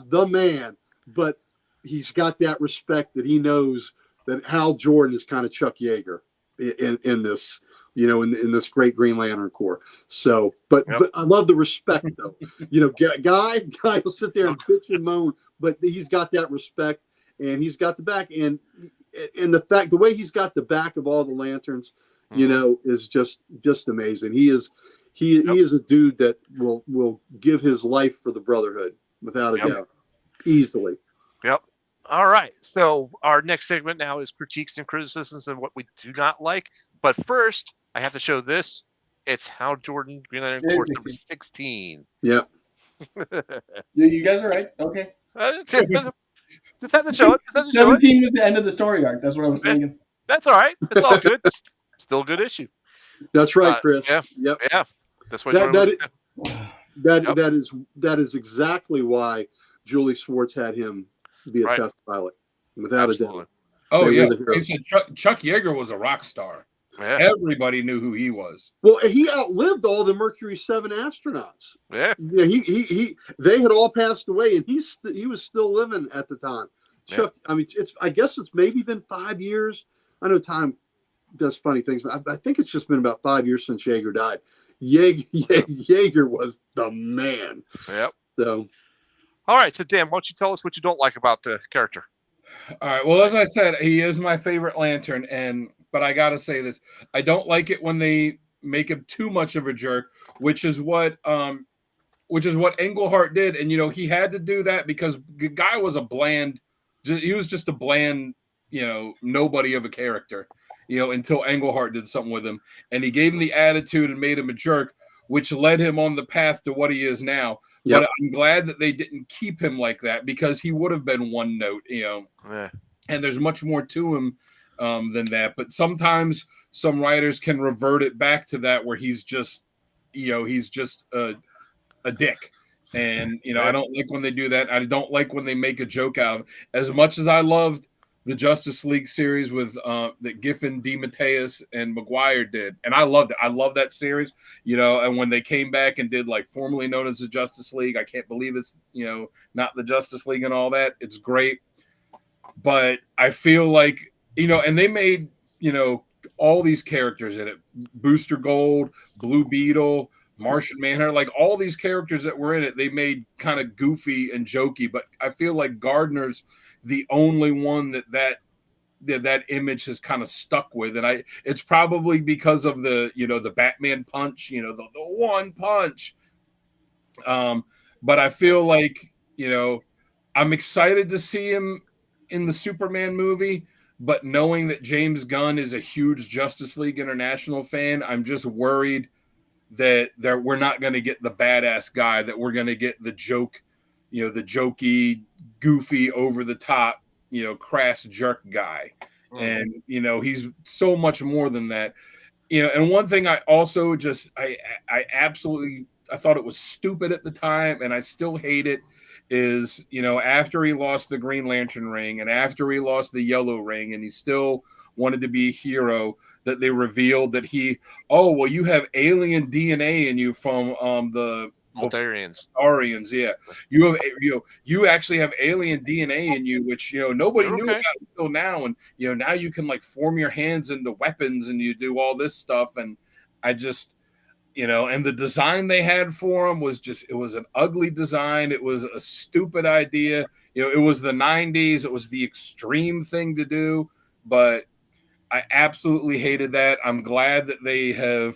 B: the man, but he's got that respect that he knows that Hal Jordan is kind of Chuck Yeager in this. In this great Green Lantern Corps. So, but I love the respect though. Guy will sit there and bitch and moan, but he's got that respect and he's got the back and the way he's got the back of all the lanterns, is just amazing. He is a dude that will give his life for the Brotherhood without a doubt, easily.
A: Yep. All right. So our next segment now is critiques and criticisms and what we do not like. But first, I have to show this. It's Hal Jordan, Green Lantern Corps number 16.
B: Yep.
C: You guys are right. Okay.
A: Just had to show it.
C: 17 was the end of the story arc. That's what I was thinking.
A: That's all right. It's all good. Still a good issue.
B: That's right, Chris.
A: Yeah.
B: Yep.
A: Yeah. That's what
B: that is exactly why Julie Schwartz had him be a test pilot, without a doubt.
D: Oh, yeah. Chuck Yeager was a rock star.
A: Yeah.
D: Everybody knew who he was.
B: Well, he outlived all the Mercury 7 astronauts.
A: Yeah.
B: They had all passed away, and he was still living at the time. Chuck, I mean, I guess it's maybe been 5 years. I know time does funny things, but I think it's just been about 5 years since Yeager died. Yeager was the man.
A: Yep.
B: So,
A: all right. So, Dan, why don't you tell us what you don't like about the character?
D: All right. Well, as I said, he is my favorite Lantern, but I got to say this. I don't like it when they make him too much of a jerk, which is what Englehart did. And, he had to do that because the guy was he was just a bland, nobody of a character, until Englehart did something with him. And he gave him the attitude and made him a jerk, which led him on the path to what he is now. Yep. But I'm glad that they didn't keep him like that because he would have been one note,
A: Yeah.
D: And there's much more to him than that. But sometimes some writers can revert it back to that where he's just, he's just a dick. And, I don't like when they do that. I don't like when they make a joke out of him. As much as I loved the Justice League series with that Giffen, DeMatteis, and Maguire did, and I loved it. I love that series, And when they came back and did like formerly known as the Justice League, I can't believe it's not the Justice League and all that. It's great, but I feel like and they made all these characters in it: Booster Gold, Blue Beetle, Martian Manhunter, like all these characters that were in it, they made kind of goofy and jokey. But I feel like Gardner's the only one that image has kind of stuck with, and it's probably because of the Batman punch, the one punch. But I feel like I'm excited to see him in the Superman movie. But knowing that James Gunn is a huge Justice League International fan, I'm just worried that we're not going to get the badass guy, that we're going to get the joke, the jokey, goofy, over the top, crass jerk guy. And, he's so much more than that. And one thing I also I absolutely, I thought it was stupid at the time, and I still hate it, is, after he lost the Green Lantern ring and after he lost the yellow ring and he still wanted to be a hero, that they revealed that you have alien DNA in you from the
A: Aldarians.
D: Yeah. You actually have alien DNA in you, which nobody knew about until now. And now you can like form your hands into weapons and you do all this stuff. And I just and the design they had for him was it was an ugly design. It was a stupid idea. It was the 90s. It was the extreme thing to do, but I absolutely hated that. I'm glad that they have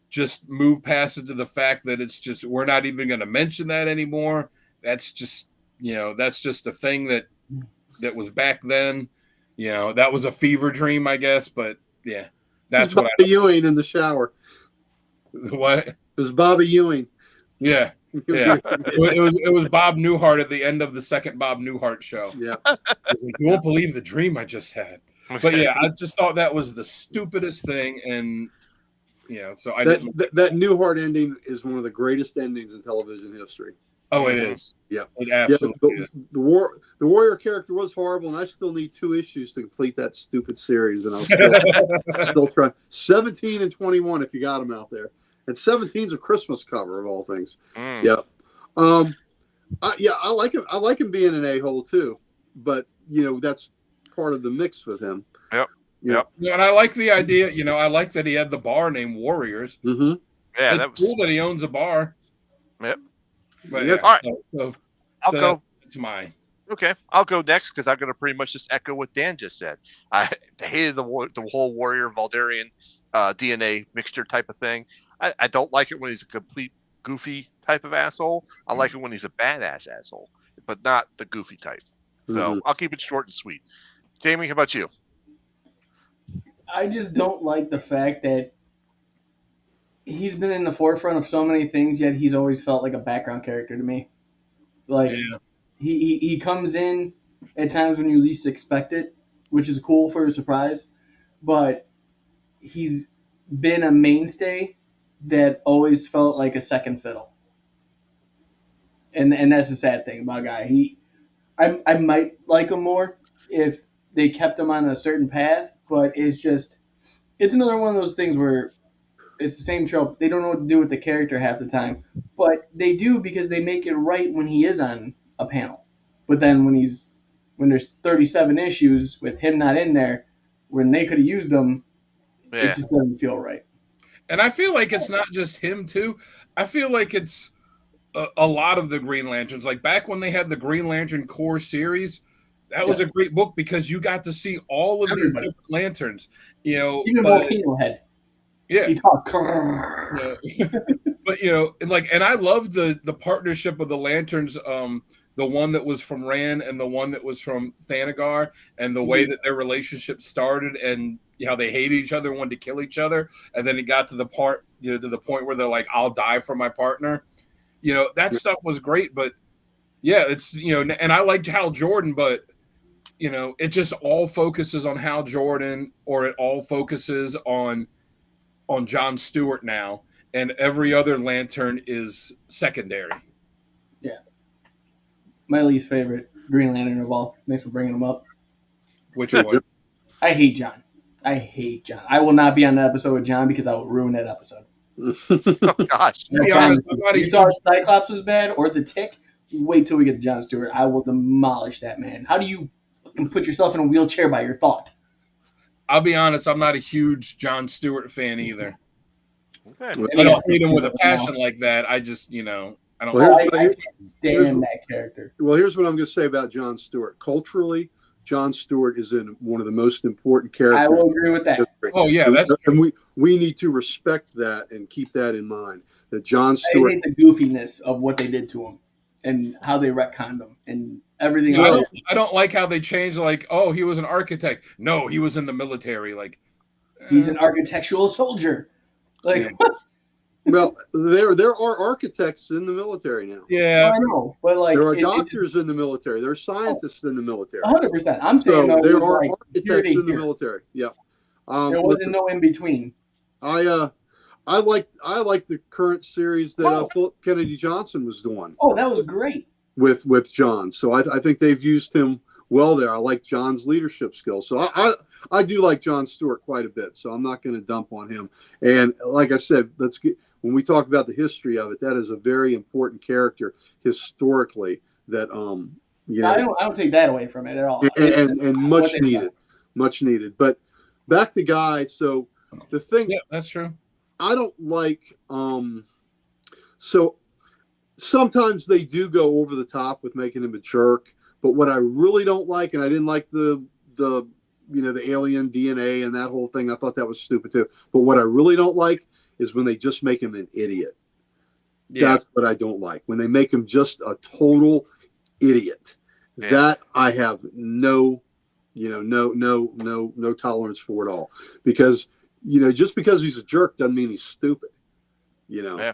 D: just moved past it to the fact that it's just, we're not even going to mention that anymore. That's just, that's just a thing that was back then. That was a fever dream, I guess. But yeah, that's what
B: Bobby Ewing in the shower.
D: What?
B: It was Bobby Ewing.
D: Yeah. Yeah. It was Bob Newhart at the end of the second Bob Newhart show.
B: Yeah.
D: Like, you won't believe the dream I just had. But yeah, I just thought that was the stupidest thing. And so
B: that Newhart ending is one of the greatest endings in television history.
D: Oh, it is.
B: Yeah,
D: it absolutely is.
B: The warrior character was horrible, and I still need 2 issues to complete that stupid series. And I'm still trying. 17 and 21, if you got them out there. And 17's a Christmas cover of all things. Yeah. I like him. I like him being an a-hole too, but that's part of the mix with him.
A: Yep.
D: Yeah, and I like the idea. I like that he had the bar named Warriors.
B: Mm-hmm.
A: Yeah,
D: it's cool that he owns a bar.
A: Yep.
D: But
A: all right, I'll go.
D: It's mine.
A: Okay, I'll go next because I'm going to pretty much just echo what Dan just said. I hated the whole Warrior Valdarian DNA mixture type of thing. I don't like it when he's a complete goofy type of asshole. I like it when he's a badass asshole, but not the goofy type. So I'll keep it short and sweet. Jamie, how about you?
C: I just don't like the fact that he's been in the forefront of so many things, yet he's always felt like a background character to me. Like, he comes in at times when you least expect it, which is cool for a surprise, but he's been a mainstay that always felt like a second fiddle. And that's the sad thing about Guy. I might like him more if they kept him on a certain path, but it's another one of those things where it's the same trope. They don't know what to do with the character half the time, but they do because they make it right when he is on a panel. But then when there's 37 issues with him not in there, when they could have used him, it just doesn't feel right.
D: And I feel like it's not just him too. I feel like it's a lot of the Green Lanterns. Like back when they had the Green Lantern Corps series, that was a great book because you got to see all of these different lanterns.
C: Even Volcano Head.
D: Yeah.
C: He talked.
D: But and I love the partnership of the lanterns, the one that was from Ran and the one that was from Thanagar, and the way that their relationship started and how they hated each other, wanted to kill each other, and then it got to the part, to the point where they're like, "I'll die for my partner." That stuff was great, but it's and I liked Hal Jordan, but it just all focuses on Hal Jordan, or it all focuses on John Stewart now, and every other lantern is secondary.
C: Yeah. My least favorite Green Lantern of all. Thanks for bringing him up.
D: Which one?
C: I hate John. I hate John. I will not be on the episode with John because I will ruin that episode.
A: Oh gosh.
D: To be honest, I'm not a
C: you
D: huge...
C: thought Cyclops was bad or the Tick? Wait till we get to John Stewart. I will demolish that man. How do you put yourself in a wheelchair by your thought?
D: I'll be honest, I'm not a huge John Stewart fan either.
A: Okay.
D: I don't hate him with a passion like that. I just, I don't.
C: I can't stand that character.
B: Well, here's what I'm going to say about John Stewart. Culturally, John Stewart is in one of the most important characters.
C: I will agree with that.
D: Oh yeah,
B: and we need to respect that and keep that in mind. That John Stewart.
C: I hate the goofiness of what they did to him and how they retconned him and everything else.
D: I don't like how they changed. Like, oh, he was an architect. No, he was in the military. Like,
C: he's an architectural soldier. Like,
B: well, there are architects in the military now.
D: Yeah,
C: I know, but like
B: there are doctors in the military. There are scientists in the military.
C: 100%. I'm saying
B: so there are
C: like
B: architects in the military. Yeah,
C: there wasn't no in between.
B: I like the current series that Philip Kennedy Johnson was doing.
C: Oh, that was great
B: with John. So I think they've used him well there. I like John's leadership skills. So I do like John Stewart quite a bit. So I'm not going to dump on him. And like I said, when we talk about the history of it, that is a very important character historically. That
C: I don't take that away from it at all.
B: And much needed. But back to Guy. So the thing,
D: yeah, that's true.
B: I don't like. So sometimes they do go over the top with making him a jerk. But what I really don't like, and I didn't like the alien DNA and that whole thing. I thought that was stupid too. But what I really don't like is when they just make him an idiot. Yeah. That's what I don't like. When they make him just a total idiot. Yeah. That I have no tolerance for at all. Because, just because he's a jerk doesn't mean he's stupid. Yeah.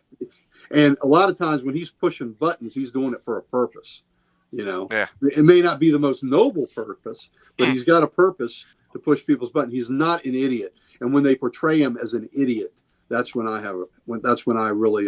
B: And a lot of times when he's pushing buttons, he's doing it for a purpose.
A: Yeah.
B: It may not be the most noble purpose, but he's got a purpose to push people's buttons. He's not an idiot. And when they portray him as an idiot, that's when I really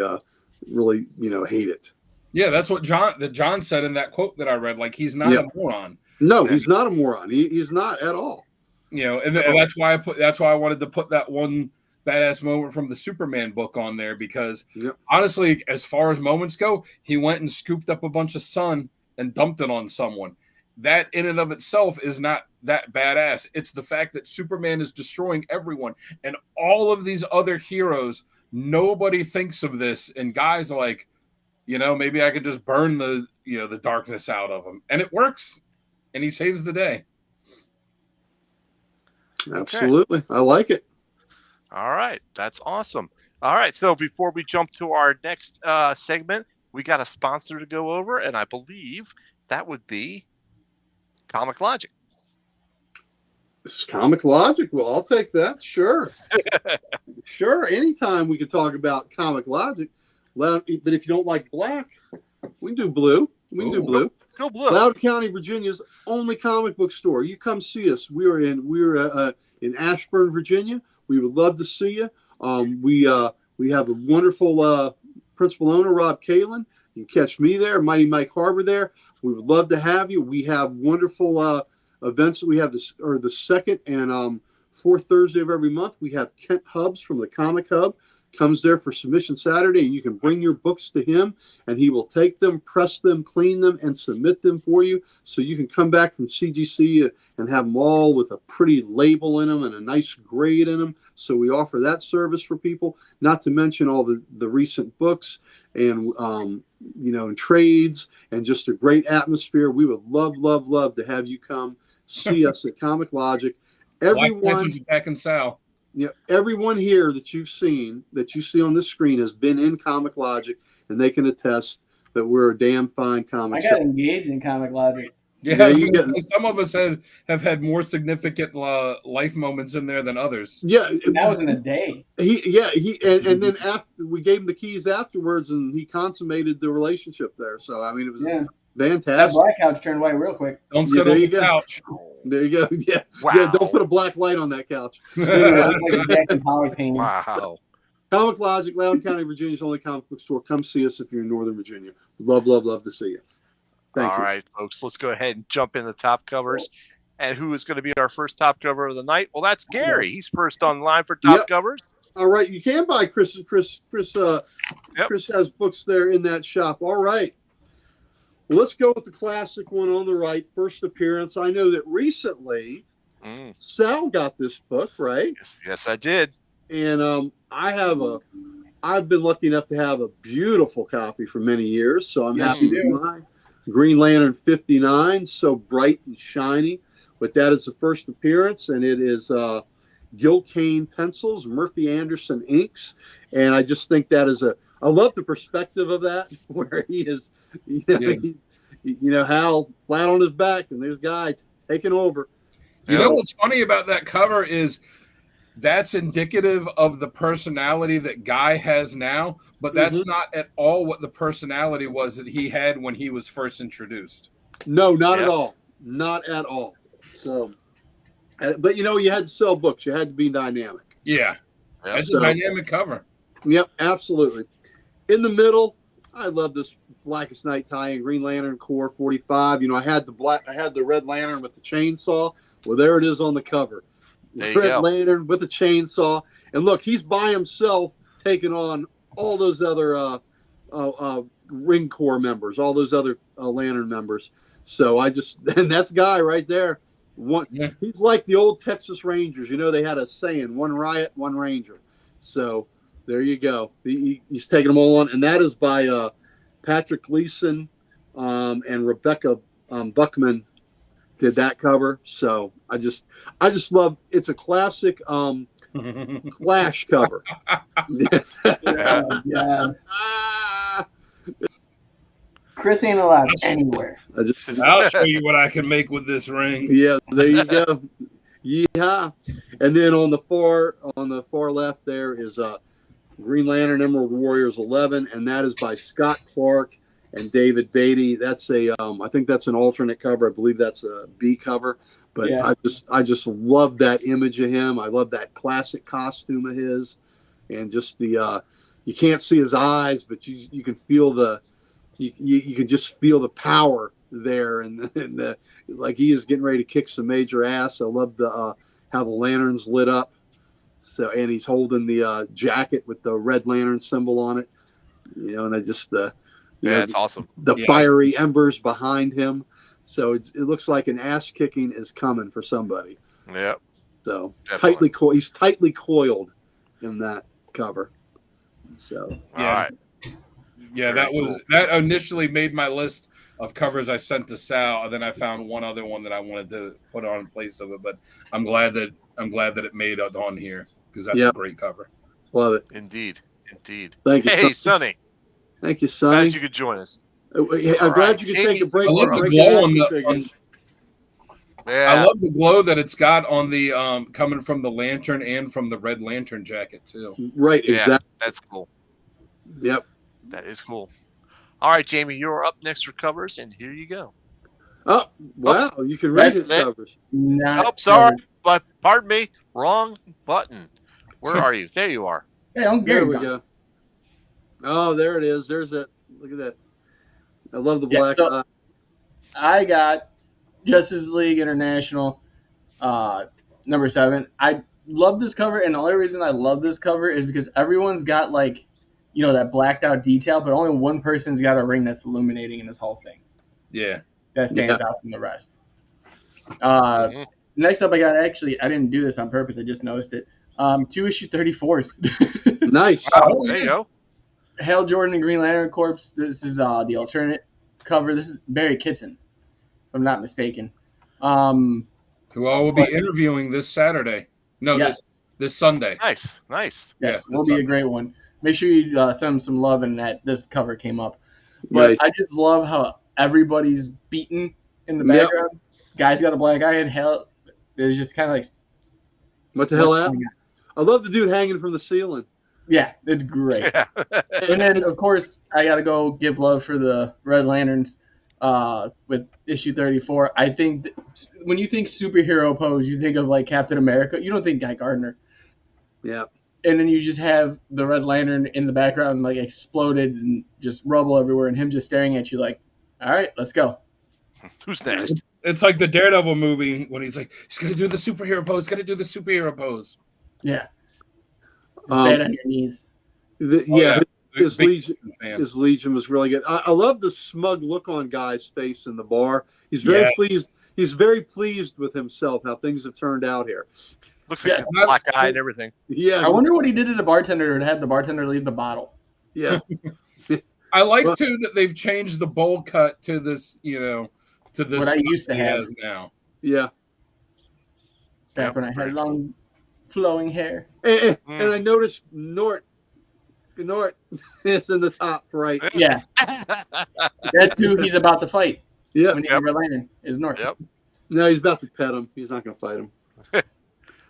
B: hate it.
D: Yeah, that's what John said in that quote that I read. Like, he's not a moron.
B: No, he's not a moron. He's not at all.
D: And that's why I wanted to put that one badass moment from the Superman book on there, because honestly, as far as moments go, he went and scooped up a bunch of sun and dumped it on someone. That in and of itself is not that badass. It's the fact that Superman is destroying everyone, and all of these other heroes, nobody thinks of this. And guys are like, maybe I could just burn the darkness out of him, and it works, and he saves the day.
B: Absolutely. Okay. I like it.
A: All right. That's awesome. All right. So before we jump to our next segment, we got a sponsor to go over, and I believe that would be Comic Logic.
B: This is Comic Logic. Well, I'll take that. Sure. Sure. Anytime we can talk about Comic Logic. But if you don't like black, we can do blue.
A: Go blue.
B: Loudoun County, Virginia's only comic book store. You come see us. We're in Ashburn, Virginia. We would love to see you. We have a wonderful principal owner, Rob Kalin. You can catch me there, Mighty Mike Harbor there. We would love to have you. We have wonderful events that we have the second and fourth Thursday of every month. We have Kent Hubbs from the Comic Hub comes there for Submission Saturday, and you can bring your books to him, and he will take them, press them, clean them, and submit them for you. So you can come back from CGC and have them all with a pretty label in them and a nice grade in them. So we offer that service for people, not to mention all the recent books and, and trades and just a great atmosphere. We would love to have you come see us at Comic Logic. Everyone
D: back in Sal.
B: Yeah, everyone here that you see on this screen has been in Comic Logic, and they can attest that we're a damn fine comic shop.
C: I got engaged in Comic Logic.
D: Yeah, some of us have had more significant life moments in there than others.
B: Yeah,
C: that was in a day.
B: And then after we gave him the keys afterwards, and he consummated the relationship there. So I mean, it was fantastic.
C: That black couch turned white real quick.
D: Don't sit on the couch.
B: There you go. Yeah,
A: wow.
B: Yeah. Don't put a black light on that couch.
A: Wow.
B: Comic Logic, Loudoun County, Virginia's only comic book store. Come see us if you're in Northern Virginia. Love to see you. Thank you.
A: All right, folks, let's go ahead and jump in the top covers. And who is going to be our first top cover of the night? Well, that's Gary. He's first online for top covers.
B: All right, you can buy Chris
A: Yep.
B: Chris has books there in that shop. All right. Well, let's go with the classic one on the right, first appearance. I know that recently Sal got this book, right?
A: Yes, I did.
B: And I've been lucky enough to have a beautiful copy for many years, so I'm happy to buy Green Lantern 59, so bright and shiny. But that is the first appearance, and it is Gil Kane pencils, Murphy Anderson inks, and I just think that is I love the perspective of that, where he is, Hal flat on his back, and there's Guy taking over.
D: You know what's funny about that cover is that's indicative of the personality that Guy has now, but that's not at all what the personality was that he had when he was first introduced.
B: No, not at all. Not at all. So, but you had to sell books. You had to be dynamic.
D: Yeah. That's a dynamic cover.
B: Yep, absolutely. In the middle, I love this Blackest Night tie-in, Green Lantern Corps 45. I had the Red Lantern with the chainsaw. Well, there it is on the cover. Red Lantern with a chainsaw. And look, he's by himself taking on all those other Ring Corps members, all those other Lantern members. So and that's Guy right there. He's like the old Texas Rangers. They had a saying, one riot, one ranger. So there you go. He's taking them all on. And that is by Patrick Gleason and Rebecca Buckman did that cover. So I just love, it's a classic Flash cover.
C: Chris ain't allowed anywhere.
D: I'll show you what I can make with this ring.
B: Yeah, there you go. Yeah. And then on the far left there is Green Lantern Emerald Warriors 11, and that is by Scott Clark and David Beatty. That's I think that's an alternate cover. I believe that's a B cover. But I just love that image of him. I love that classic costume of his, and just the you can't see his eyes, but you can feel you can just feel the power there, and the like he is getting ready to kick some major ass. I love the how the lanterns lit up. So, and he's holding the jacket with the Red Lantern symbol on it, and I just
A: it's awesome.
B: The fiery embers behind him. So it looks like an ass kicking is coming for somebody.
A: Yep.
B: So he's tightly coiled in that cover. So
A: all right.
D: Yeah, that initially made my list of covers I sent to Sal, and then I found one other one that I wanted to put on in place of it. But I'm glad that it made it on here because that's a great cover.
B: Love it.
A: Indeed.
B: Thank you.
A: Hey, Sonny.
B: Thank you, Sonny.
A: Glad you could join us.
B: I'm glad you could take a break.
D: I love the glow I love the glow that it's got on the coming from the lantern and from the Red Lantern jacket too.
B: Right, exactly.
A: Yeah, that's cool.
B: Yep.
A: That is cool. All right, Jamie, you're up next for covers, and here you go.
B: Oh, wow. You can read his covers.
A: Sorry. But pardon me. Wrong button. Where are you? There you are.
C: Hey, there we
B: go. Oh, there it is. There's it. Look at that. I love the black eye.
C: I got Justice League International number 7. I love this cover, and the only reason I love this cover is because everyone's got that blacked out detail, but only one person's got a ring that's illuminating in this whole thing.
D: Yeah.
C: That stands out from the rest. Next up, I didn't do this on purpose. I just noticed it. 2 issue 34s.
B: Nice.
A: Oh, there you go.
C: Hal Jordan and Green Lantern Corps. This is the alternate cover. This is Barry Kitson, if I'm not mistaken.
D: Who I will be interviewing this Saturday. No, this Sunday.
A: Nice.
C: Yes, will be a great one. Make sure you send them some love and that this cover came up. But I just love how everybody's beaten in the background. Yep. Guy's got a black eye, and Hal is just kind of like,
B: what the hell happened? I love the dude hanging from the ceiling.
C: Yeah, it's great. Yeah. And then, of course, I got to go give love for the Red Lanterns with issue 34. I think when you think superhero pose, you think of like Captain America. You don't think Guy Gardner.
B: Yeah.
C: And then you just have the Red Lantern in the background, like exploded and just rubble everywhere, and him just staring at you like, all right, let's go.
A: Who's next?
D: It's like the Daredevil movie when he's like, he's gonna do the superhero pose. Gonna do the superhero pose.
C: Yeah. Bad on your knees.
B: His Legion was really good. I love the smug look on Guy's face in the bar. He's very pleased. He's very pleased with himself, how things have turned out here.
A: Looks like he's a black eye and everything.
B: Yeah.
C: I wonder what he did to the bartender to have the bartender leave the bottle.
B: Yeah.
D: I like too that they've changed the bowl cut to this, to this
C: what I used to have
D: now.
B: Yeah.
C: Back when I had long flowing hair.
B: And I noticed Nort, it's in the top right.
C: Yeah. That's who he's about to fight.
B: Yeah.
C: When he's landing is Nort.
A: Yep.
B: No, he's about to pet him. He's not going to fight him.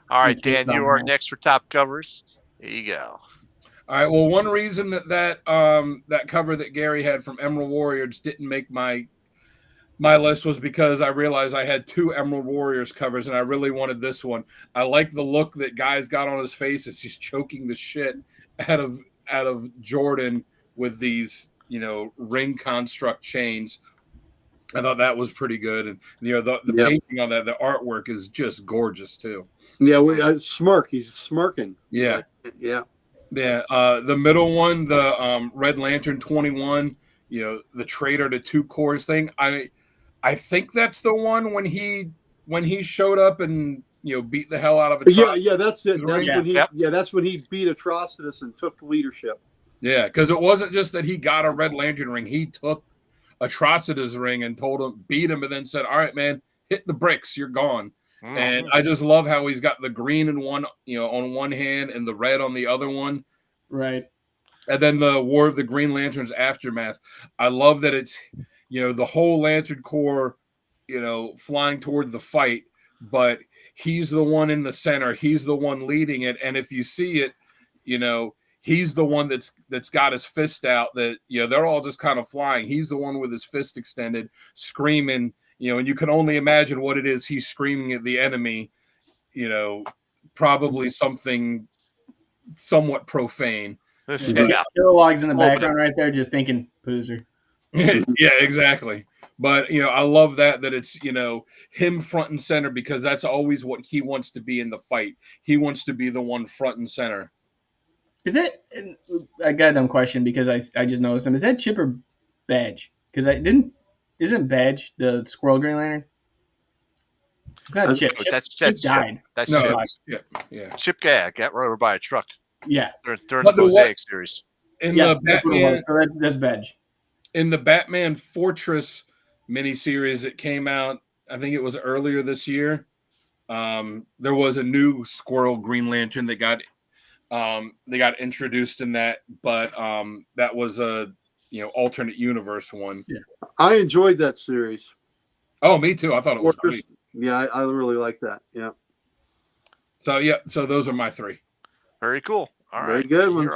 A: All right, Dan, you are next for top covers. Here you go.
D: All right. Well, one reason that cover that Gary had from Emerald Warriors didn't make my list was because I realized I had 2 Emerald Warriors covers, and I really wanted this one. I like the look that Guy's got on his face as he's choking the shit out of Jordan with these, ring construct chains. I thought that was pretty good, and the painting on that, the artwork is just gorgeous too.
B: Yeah, smirk. He's smirking.
D: Yeah. The middle one, the Red Lantern 21. The traitor to 2 cores thing. I think that's the one when he showed up and beat the hell out of Atrocitus.
B: Yeah, that's it. That's when he beat Atrocitus and took leadership. Yeah,
D: because it wasn't just that he got a Red Lantern ring; he took Atrocitus ring and beat him, and then said, "All right, man, hit the bricks. You're gone." Mm-hmm. And I just love how he's got the green in one, on one hand, and the red on the other one.
C: Right.
D: And then the War of the Green Lanterns aftermath. I love that it's the whole Lantern Corps, flying toward the fight, but he's the one in the center. He's the one leading it, and if you see it, he's the one that's got his fist out. That they're all just kind of flying. He's the one with his fist extended, screaming. And you can only imagine what it is he's screaming at the enemy. Probably something somewhat profane.
C: Kilowog's in the background right there, just thinking poozer.
D: Yeah, exactly. But I love that it's him front and center, because that's always what he wants to be in the fight. He wants to be the one front and center.
C: Is that, I got a dumb question because I just noticed him. Is that Chip or Badge? Because isn't Badge the Squirrel Green Lantern? It's not Chip.
A: That's
C: Chip died.
A: That's
D: Chip. Yeah.
A: Chip got run over by a truck.
C: Yeah.
A: During the Mosaic series.
D: The Batman,
C: that's Badge.
D: In the Batman Fortress miniseries that came out, I think it was earlier this year, there was a new Squirrel Green Lantern that got introduced in that, but that was a alternate universe one.
B: Yeah, I enjoyed that series.
D: Oh, me too. I thought it was great.
B: Yeah, I really like that. Yeah.
D: So those are my 3.
A: Very cool. All right,
B: very good ones.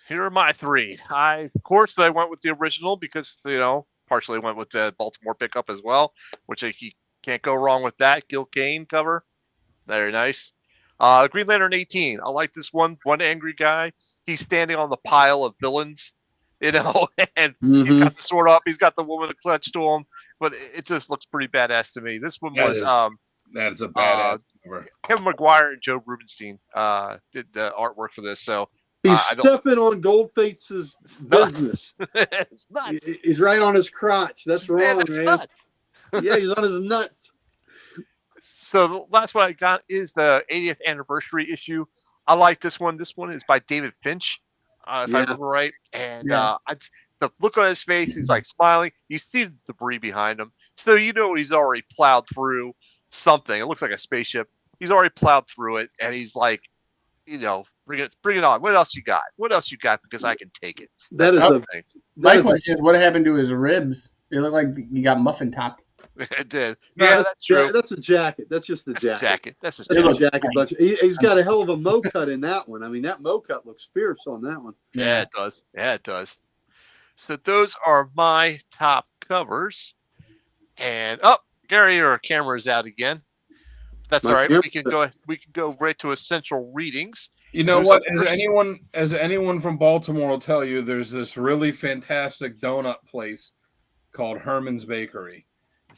A: Here are my 3. I went with the original because partially went with the Baltimore pickup as well, which you can't go wrong with that. Gil Kane cover, very nice. Green Lantern 18. I like this one. One angry guy. He's standing on the pile of villains, and he's got the sword up. He's got the woman clutched to him, but it just looks pretty badass to me. This one was
D: that is a badass cover.
A: Kevin McGuire and Joe Rubenstein did the artwork for this. So
B: he's stepping on Goldface's business.
A: It's nuts.
B: He's right on his crotch. That's wrong,
A: that's
B: man.
A: Nuts.
B: Yeah, he's on his nuts.
A: So the last one I got is the 80th anniversary issue. I like this one. This one is by David Finch, if I remember right. And the look on his face, he's like smiling. You see the debris behind him. So he's already plowed through something. It looks like a spaceship. He's already plowed through it. And he's like, bring it on. What else you got? What else you got? Because I can take it.
B: That is
A: thing.
C: My question is, what happened to his ribs? It looked like he got muffin topped.
A: It did.
B: No,
A: yeah, that's true.
B: That's a jacket. That's just a jacket.
A: That's a
B: jacket. But he's got a hell of a mo cut in that one. I mean, that mo cut looks fierce on that one.
A: Yeah, it does. Yeah, it does. So those are my top covers. And Gary, your camera's out again. That's all right. We can go right to essential readings.
D: You know what? As anyone from Baltimore will tell you, there's this really fantastic donut place called Herman's Bakery,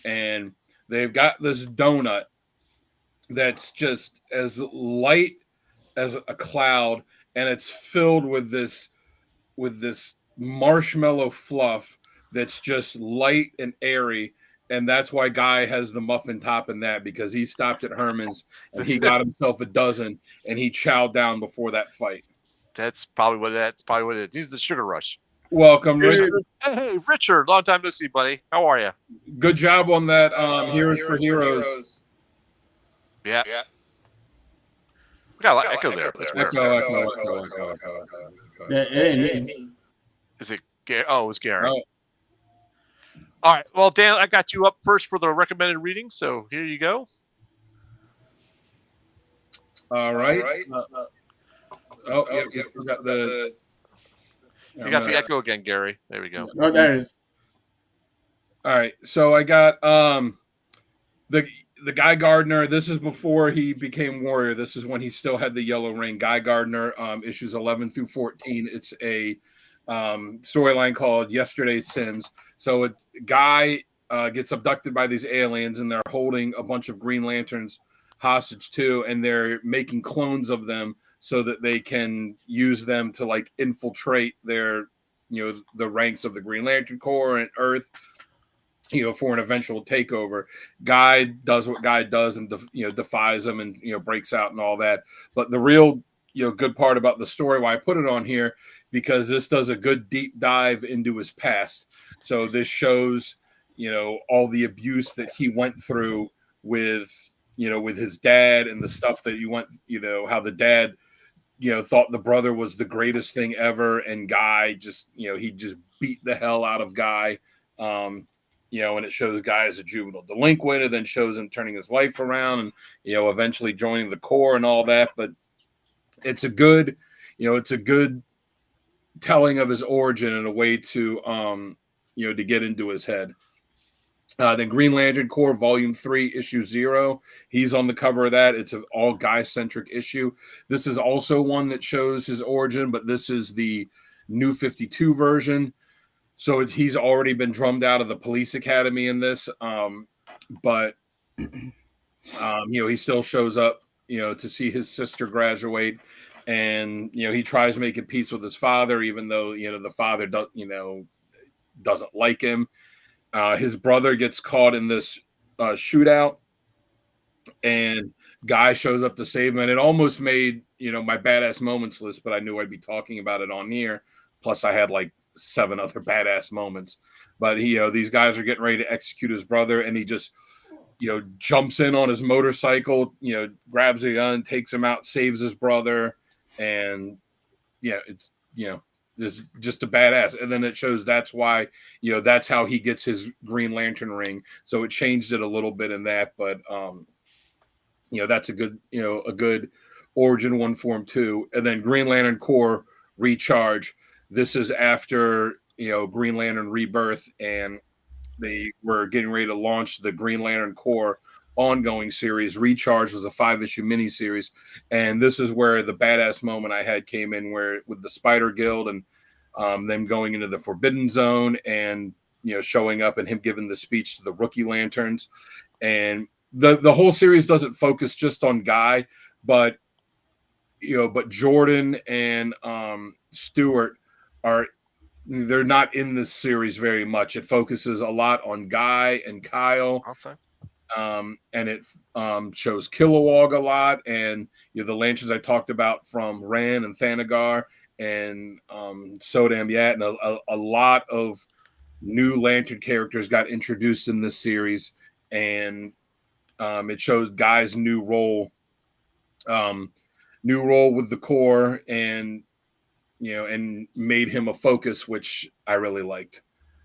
D: and they've got this donut that's just as light as a cloud, and it's filled with this marshmallow fluff that's just light and airy. And that's why Guy has the muffin top in that, because he stopped at Herman's and he got himself a dozen and he chowed down before that fight.
A: That's probably what it is. Needs the sugar rush.
D: Welcome, Richard.
A: Hey, Richard. Long time no see, buddy. How are you?
D: Good job on that. Heroes for Heroes.
A: Yeah. We got a lot of echo there.
C: Echo.
A: Is it Gary? Oh, it was Gary.
D: Oh.
A: All right. Well, Dan, I got you up first for the recommended reading, so here you go.
D: All right. We got the.
A: You got the echo again, Gary. There we go.
C: Oh, there it is.
D: All right. So I got the Guy Gardner. This is before he became Warrior. This is when he still had the yellow ring. Guy Gardner, issues 11 through 14. It's a storyline called Yesterday's Sins. So Guy gets abducted by these aliens, and they're holding a bunch of Green Lanterns hostage too, and they're making clones of them so that they can use them to like infiltrate their, the ranks of the Green Lantern Corps and Earth, for an eventual takeover. Guy does what Guy does and defies them and breaks out and all that. But the real good part about the story, why I put it on here, because this does a good deep dive into his past. So this shows all the abuse that he went through with his dad, and the stuff that he went, how the dad thought the brother was the greatest thing ever, and Guy just he just beat the hell out of Guy. And it shows Guy as a juvenile delinquent, and then shows him turning his life around and, eventually joining the Corps and all that. But it's a good, telling of his origin and a way to, to get into his head. Then Green Lantern Corps Volume 3, Issue 0. He's on the cover of that. It's an all Guy-centric issue. This is also one that shows his origin, but this is the New 52 version. So he's already been drummed out of the police academy in this, but he still shows up, to see his sister graduate, and he tries making peace with his father, even though the father doesn't like him. His brother gets caught in this shootout, and Guy shows up to save him. And it almost made my badass moments list, but I knew I'd be talking about it on here. Plus, I had like 7 other badass moments, but these guys are getting ready to execute his brother, and he just jumps in on his motorcycle, grabs a gun, takes him out, saves his brother, and it's just a badass. And then it shows that's why that's how he gets his Green Lantern ring. So it changed it a little bit in that, but that's a good origin one for him too. And then Green Lantern Corps Recharge. This is after, Green Lantern Rebirth, and they were getting ready to launch the Green Lantern Corps ongoing series. Recharge was a 5-issue miniseries, and this is where the badass moment I had came in, where with the Spider Guild and them going into the Forbidden Zone and showing up and him giving the speech to the Rookie Lanterns. And the whole series doesn't focus just on Guy, but Jordan and Stewart they're not in this series very much. It focuses a lot on Guy and Kyle. And it shows Kilowog a lot, and the Lanterns I talked about from Ran and Thanagar and Sodam Yat, and a lot of new Lantern characters got introduced in this series, and it shows Guy's new role with the Corps, and and made him a focus, which I really liked.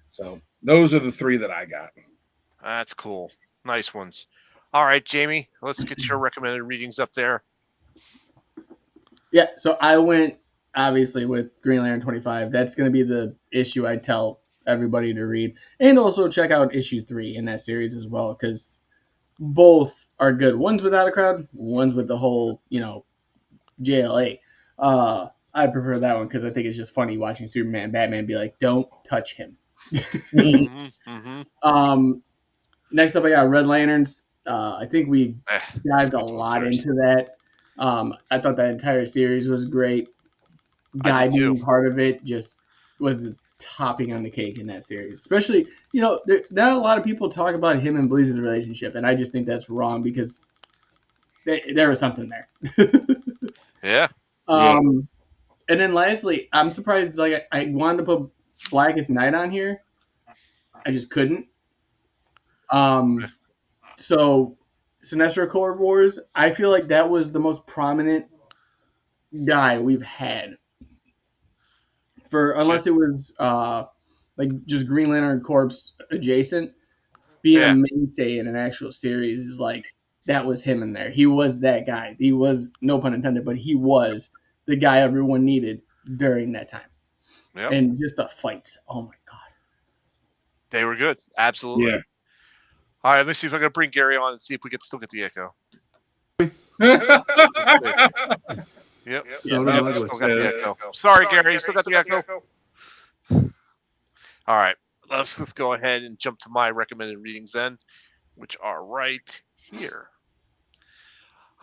D: So those are the 3 that I got.
A: That's cool. Nice ones. All right, Jamie, let's get your recommended readings up there.
C: Yeah, so I went obviously with Green Lantern 25. That's going to be the issue I tell everybody to read, and also check out issue 3 in that series as well, because both are good. One's without a crowd, one's with the whole JLA. I prefer that one because I think it's just funny watching Superman and Batman be like, don't touch him. Next up, I got Red Lanterns. I think we dived a lot into that. I thought that entire series was great. Guy being part of it just was the topping on the cake in that series. Especially, not a lot of people talk about him and Bleez's relationship, and I just think that's wrong because there was something there.
A: Yeah.
C: And then lastly, I'm surprised. Like I wanted to put Blackest Night on here, I just couldn't. So Sinestro Corps Wars, I feel like that was the most prominent guy we've had. Unless it was like just Green Lantern Corps adjacent, being a mainstay in an actual series is like that was him in there. He was that guy. He was, no pun intended, but he was the guy everyone needed during that time. Yep. And just the fights. Oh my god.
A: They were good. Absolutely. Yeah. All right, let me see if I can bring Gary on and see if we can still get the echo. Yep. Still got the echo. Sorry, Gary, you still got the echo. All right, let's go ahead and jump to my recommended readings then, which are right here.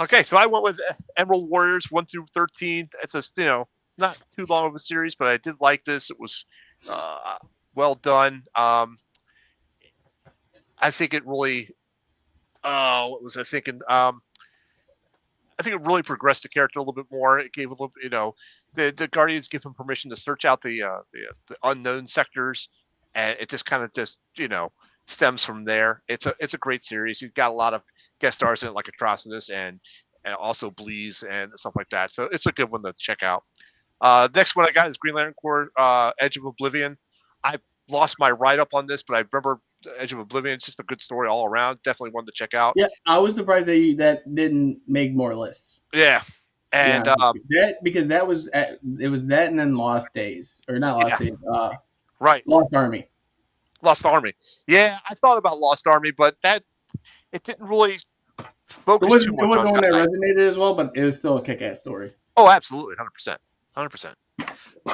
A: Okay, so I went with Emerald Warriors 1 through 13. It's a not too long of a series, but I did like this. It was well done. I think it really. What was I thinking? I think it really progressed the character a little bit more. It gave a little, the Guardians give him permission to search out the unknown sectors, and it just kind of stems from there. It's a great series. You've got a lot of guest stars in it, like Atrocitus and also Bleez and stuff like that. So it's a good one to check out. Next one I got is Green Lantern Corps Edge of Oblivion. I lost my write up on this, but I remember Edge of Oblivion. It's just a good story all around. Definitely one to check out.
C: Yeah, I was surprised that didn't make more lists.
A: Yeah, and
C: because that was it was that and then Lost Days, or not Lost Days.
A: Right.
C: Lost Army.
A: Lost Army. Yeah, I thought about Lost Army, but it didn't really focus too much on that. It wasn't
C: one that resonated as well, but it was still a kick-ass story.
A: Oh, absolutely, 100%.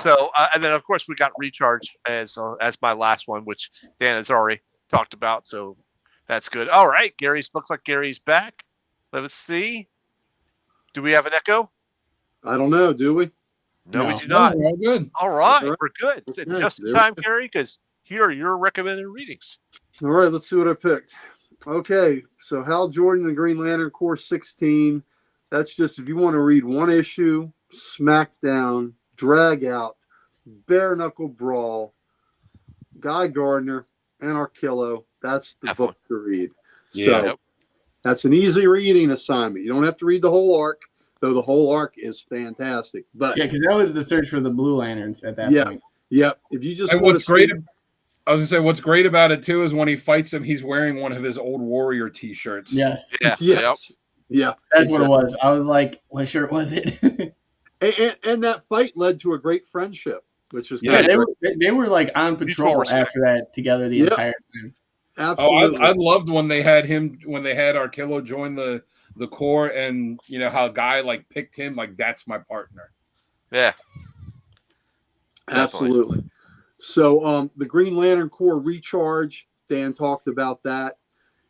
A: So, and then of course we got Recharge as my last one, which Dan has already talked about. So that's good. All right, looks like Gary's back. Let's see. Do we have an echo?
B: I don't know. Do we?
A: No, we do not.
D: We're all good.
A: All right, we're good. Just in time, Gary, because here are your recommended readings.
B: All right, let's see what I picked. Okay, so Hal Jordan, the Green Lantern Corps 16. That's just if you want to read one issue, Smackdown, Drag Out, Bare Knuckle Brawl, Guy Gardner, and Arkillo. That's the book to read.
A: Yeah.
B: So that's an easy reading assignment. You don't have to read the whole arc, though the whole arc is fantastic. But
C: yeah, because that was the search for the Blue Lanterns at that point.
B: Yeah. If you just
D: I was gonna say what's great about it too is when he fights him, he's wearing one of his old Warrior T-shirts.
C: Yes.
B: Yeah. Yes. Yeah.
C: That's what it was. I was like, what shirt was it?
B: and that fight led to a great friendship, which was
C: they were like on patrol after that together the entire time.
B: Absolutely.
D: I loved when they had Arkillo join the Corps, and how Guy like picked him like that's my partner.
A: Yeah.
B: Absolutely. So the Green Lantern Corps Recharge, Dan talked about that.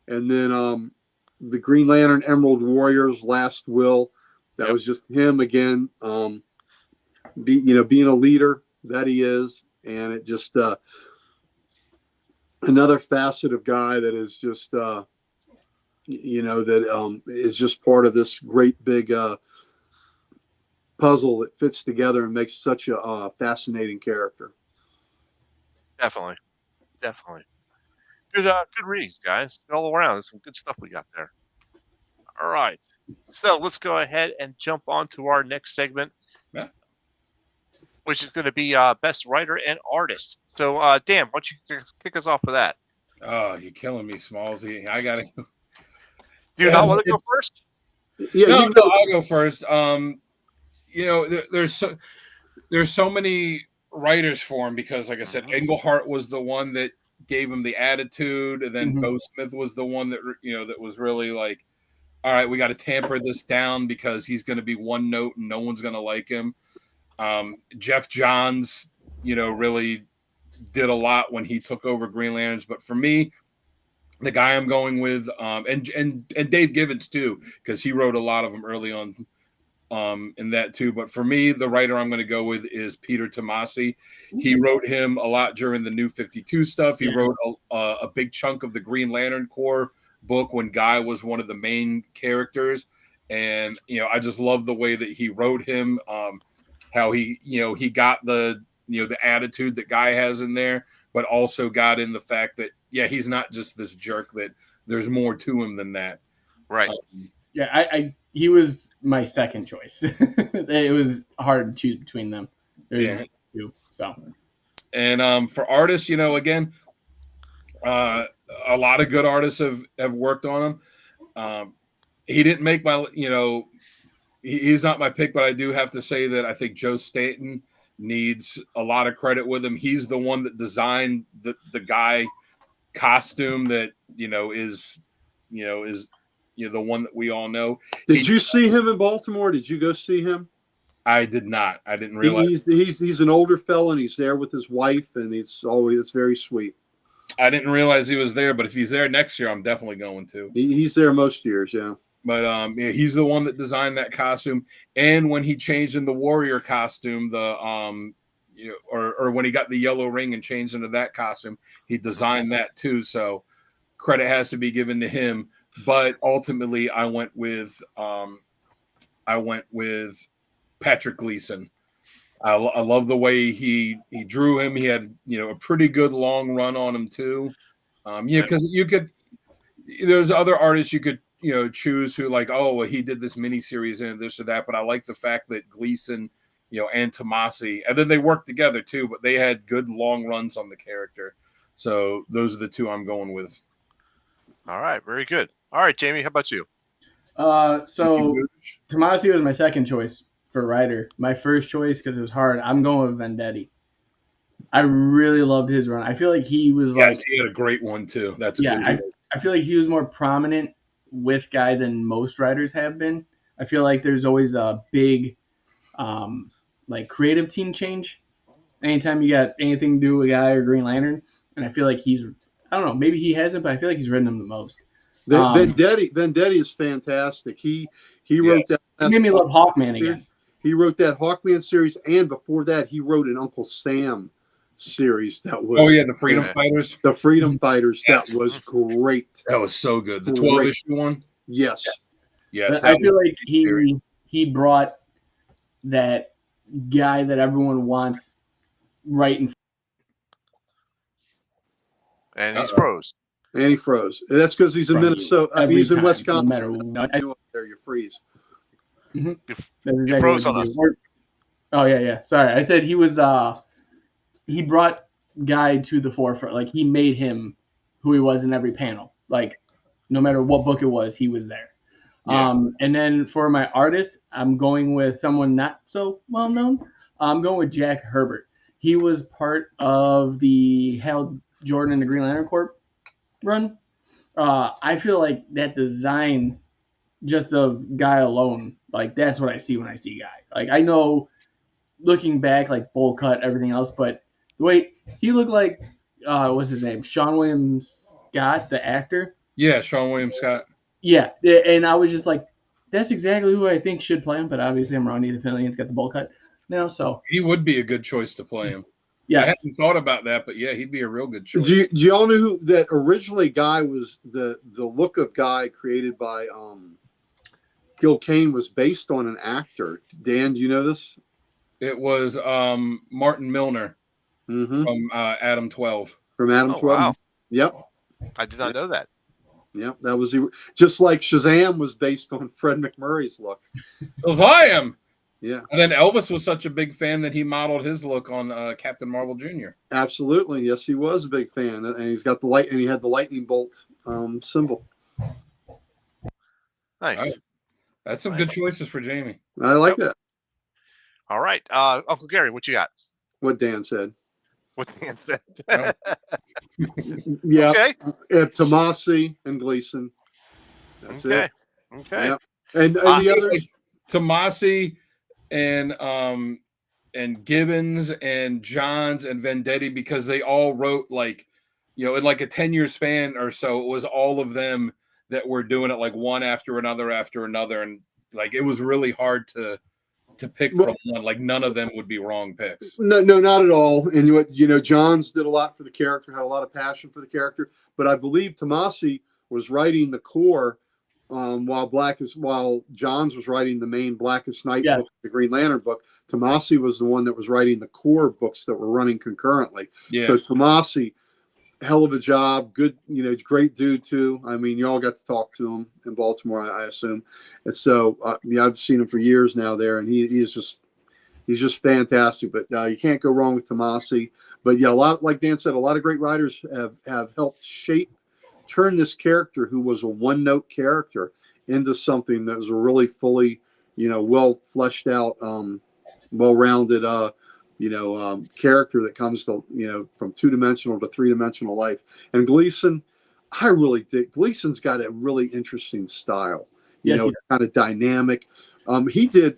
B: And then the Green Lantern Emerald Warriors Last Will. That was just him again, being a leader that he is. And it just another facet of Guy that is just, that is just part of this great big puzzle that fits together and makes such a fascinating character.
A: Definitely. Good readings, guys. All around. There's some good stuff we got there. All right. So let's go ahead and jump on to our next segment, which is going to be Best Writer and Artist. So, Dan, why don't you kick us off with that?
D: Oh, you're killing me, Smallsy. I got to.
A: Do you not want to go first?
D: Yeah, no, I'll go first. There's so many writers for him because, like I said, Englehart was the one that gave him the attitude, and then Bo Smith was the one that that was really like, all right, we got to tamper this down because he's going to be one note and no one's going to like him. Jeff Johns, really did a lot when he took over Green Lanterns. But for me, the guy I'm going with, and Dave Gibbons too, because he wrote a lot of them early on in that too. But for me, the writer I'm going to go with is Peter Tomasi. He wrote him a lot during the New 52 stuff. He wrote a big chunk of the Green Lantern Corps book when Guy was one of the main characters. And, I just love the way that he wrote him, how he got the attitude that Guy has in there, but also got in the fact that, he's not just this jerk, that there's more to him than that.
A: Right.
C: He was my second choice. It was hard to choose between them. There's two, so.
D: And for artists, again, a lot of good artists have worked on him. He didn't make my, he's not my pick, but I do have to say that I think Joe Staton needs a lot of credit with him. He's the one that designed the Guy costume that, is the one that we all know.
B: Did you see him in Baltimore? Did you go see him?
D: I did not. I didn't realize.
B: He's an older fella, and he's there with his wife, and it's very sweet.
D: I didn't realize he was there, but if he's there next year, I'm definitely going to.
B: He's there most years, yeah.
D: But he's the one that designed that costume, and when he changed in the warrior costume, or when he got the yellow ring and changed into that costume, he designed that too. So credit has to be given to him. But ultimately, I went with Patrick Gleason. I love the way he drew him. He had a pretty good long run on him too. Because there's other artists you could choose who he did this miniseries and this or that. But I like the fact that Gleason, and Tomasi, and then they worked together too. But they had good long runs on the character. So those are the two I'm going with.
A: All right, very good. All right, Jamie, how about you?
C: So Tomasi was my second choice for writer. My first choice, because it was hard, I'm going with Vendetti. I really loved his run. I feel like he was
D: he had a great one too. That's a good choice.
C: I feel like he was more prominent with Guy than most writers have been. I feel like there's always a big creative team change anytime you got anything to do with Guy or Green Lantern. And I feel like I don't know, maybe he hasn't, but I feel like he's written them the most.
B: Vendetti is fantastic. He wrote that.
C: He made me love Hawkman again.
B: He wrote that Hawkman series, and before that, he wrote an Uncle Sam series that was.
D: Oh yeah, the Freedom Fighters.
B: The Freedom Fighters. Yes. That was great.
D: That was so good. The 12-issue one.
B: Yes.
C: Yes. I feel like he brought that guy that everyone wants right in.
A: And he's froze.
B: And he froze. And that's because he's in Minnesota. He's in Wisconsin.
C: No matter what.
B: There, you freeze.
C: Mm-hmm. That's exactly
A: froze on us.
C: Oh yeah. Sorry, I said he was. He brought Guy to the forefront. He made him who he was in every panel. No matter what book it was, he was there. Yeah. And then for my artist, I'm going with someone not so well known. I'm going with Jack Herbert. He was part of the Hal Jordan and the Green Lantern Corps run. I feel like that design just of Guy alone, that's what I see when I see Guy. I know looking back, bowl cut, everything else, but the way he looked what's his name? Sean William Scott, the actor.
D: Yeah, Sean William Scott.
C: Yeah, and I was just that's exactly who I think should play him, but obviously I'm wrong. Nathan Fillion's got the bowl cut now, so.
D: He would be a good choice to play him.
C: Yeah,
D: I hadn't thought about that, but yeah, he'd be a real good choice.
B: Do you all know who that originally Guy was? The look of Guy created by Gil Kane was based on an actor. Dan, do you know this?
D: It was Martin Milner from Adam 12.
B: From Adam 12.
A: Wow.
B: Yep.
A: I did not know that.
B: Yep, that was just like Shazam was based on Fred McMurray's look.
D: Shazam.
B: Yeah.
D: And then Elvis was such a big fan that he modeled his look on Captain Marvel Jr.
B: Absolutely. Yes, he was a big fan. And he's got and he had the lightning bolt symbol.
A: Nice.
D: Right. That's some good choices for Jamie.
B: I like that.
A: All right. Uncle Gary, what you got?
B: What Dan said.
A: What Dan said.
B: Yeah.
A: Okay.
B: Tomasi and Gleason. That's it.
A: Okay.
B: Yep. And the others.
D: Tomasi and Gibbons and Johns and Vendetti, because they all wrote like, in like a 10-year span or so, it was all of them that were doing it like one after another, and like it was really hard to pick from one. Like none of them would be wrong picks.
B: No, not at all. And Johns did a lot for the character, had a lot of passion for the character. But I believe Tomasi was writing the core while Johns was writing the main Blackest Night book, the Green Lantern book. Tomasi was the one that was writing the core books that were running concurrently. Yeah. So Tomasi, hell of a job. Good, great dude too. I mean, you all got to talk to him in Baltimore, I assume. And so, I've seen him for years now there, and he's just fantastic. But you can't go wrong with Tomasi. But yeah, a lot, like Dan said, a lot of great writers have helped turn this character, who was a one-note character, into something that was a really fully, well fleshed out, well-rounded, character that comes to, from two-dimensional to three-dimensional life. And Gleason, I really dig. Gleason's got a really interesting style, kind of dynamic. He did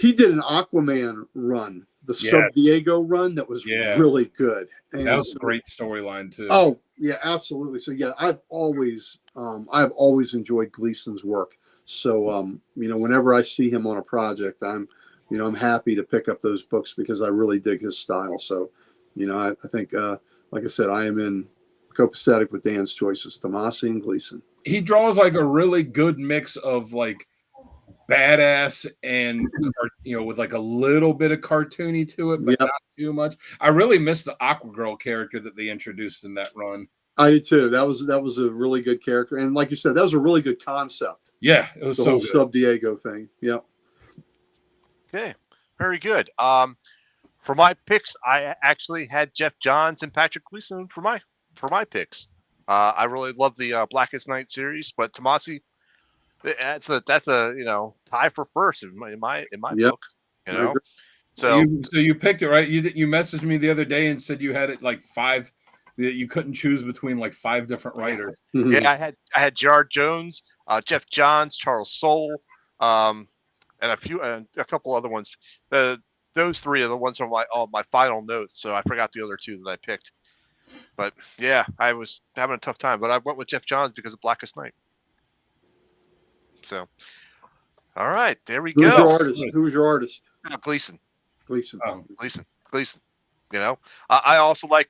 B: an Aquaman run, the Sub Diego run, that was really good. And
D: that was a great storyline too.
B: Oh yeah, absolutely. So yeah, I've always enjoyed Gleason's work. So whenever I see him on a project, I'm happy to pick up those books because I really dig his style. So, I think, like I said, I am copacetic with Dan's choices, Tomasi and Gleason.
D: He draws like a really good mix of like badass and, with like a little bit of cartoony to it, but not too much. I really miss the Aquagirl character that they introduced in that run.
B: I did too. That was a really good character. And like you said, that was a really good concept.
D: Yeah, it was
B: the whole Sub Diego thing. Yep.
A: Okay, very good. For my picks, I actually had Jeff Johns and Patrick Gleason for my picks. I really love the Blackest Night series, but Tomasi, that's a tie for first in my book. So
D: you picked it, right? You messaged me the other day and said you had it like 5, that you couldn't choose between like 5 different writers.
A: Yeah, I had Gerard Jones, Jeff Johns, Charles Soule, and a couple other ones. Those 3 are the ones on my final notes. So I forgot the other 2 that I picked. But yeah, I was having a tough time. But I went with Jeff Johns because of Blackest Night. So, all right, there we go.
B: Who was your artist?
A: Gleason.
B: Gleason.
A: Gleason. I also like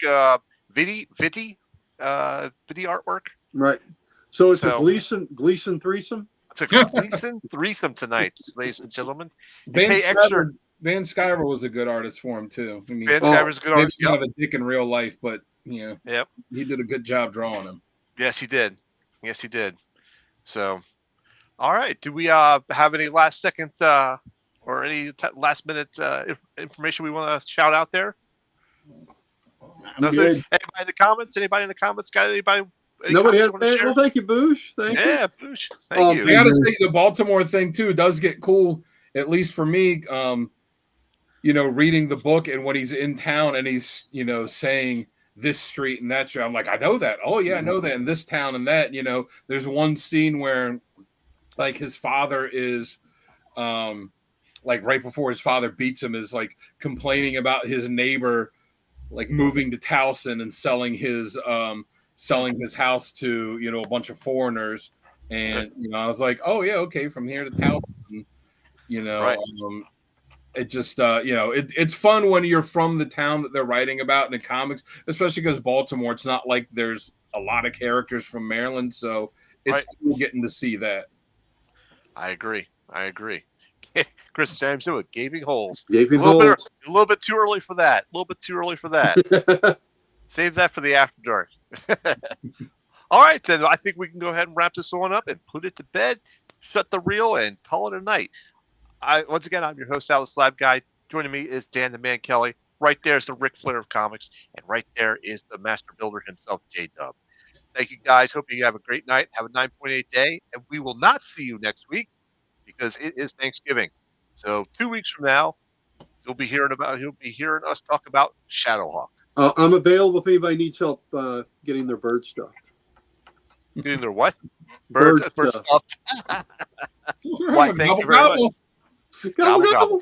A: Vitti artwork.
B: Right. So it's a Gleason threesome.
A: It's a Gleason threesome tonight, ladies and gentlemen.
D: Van Sciver was a good artist for him too. I mean,
A: Van Sciver's a good artist.
D: Kind of a dick in real life, but he did a good job drawing him.
A: Yes, he did. So, all right. Do we have any last second or any last minute information we want to shout out there?
C: Nothing? Good.
A: Anybody in the comments got anybody?
B: Nobody has. Well, thank you, Boosh. Thank you.
A: Boosh. Thank you.
D: I gotta say, the Baltimore thing too does get cool, at least for me. Reading the book and when he's in town and he's saying this street and that street, I'm like, I know that. Oh yeah, I know that. In this town and that. There's one scene where like his father is, like right before his father beats him, is like complaining about his neighbor, like moving to Towson and selling his house to a bunch of foreigners, and I was like, oh yeah, okay, from here to Towson,
A: right.
D: It just it's fun when you're from the town that they're writing about in the comics, especially because Baltimore, it's not like there's a lot of characters from Maryland, so it's cool getting to see that.
A: I agree. Chris James doing gaping holes.
B: A
A: little bit too early for that. Save that for the after dark. All right, then I think we can go ahead and wrap this one up and put it to bed, shut the reel, and call it a night. Once again, I'm your host, Alice Slab Guy. Joining me is Dan the Man Kelly. Right there is the Ric Flair of comics, and right there is the master builder himself, J-Dub. Thank you, guys. Hope you have a great night. Have a 9.8 day, and we will not see you next week because it is Thanksgiving. So 2 weeks from now, you'll be hearing us talk about Shadowhawk.
B: I'm available if anybody needs help getting their bird stuff.
A: Getting their what? Bird stuff. Why? Thank you very much.
B: Gobble.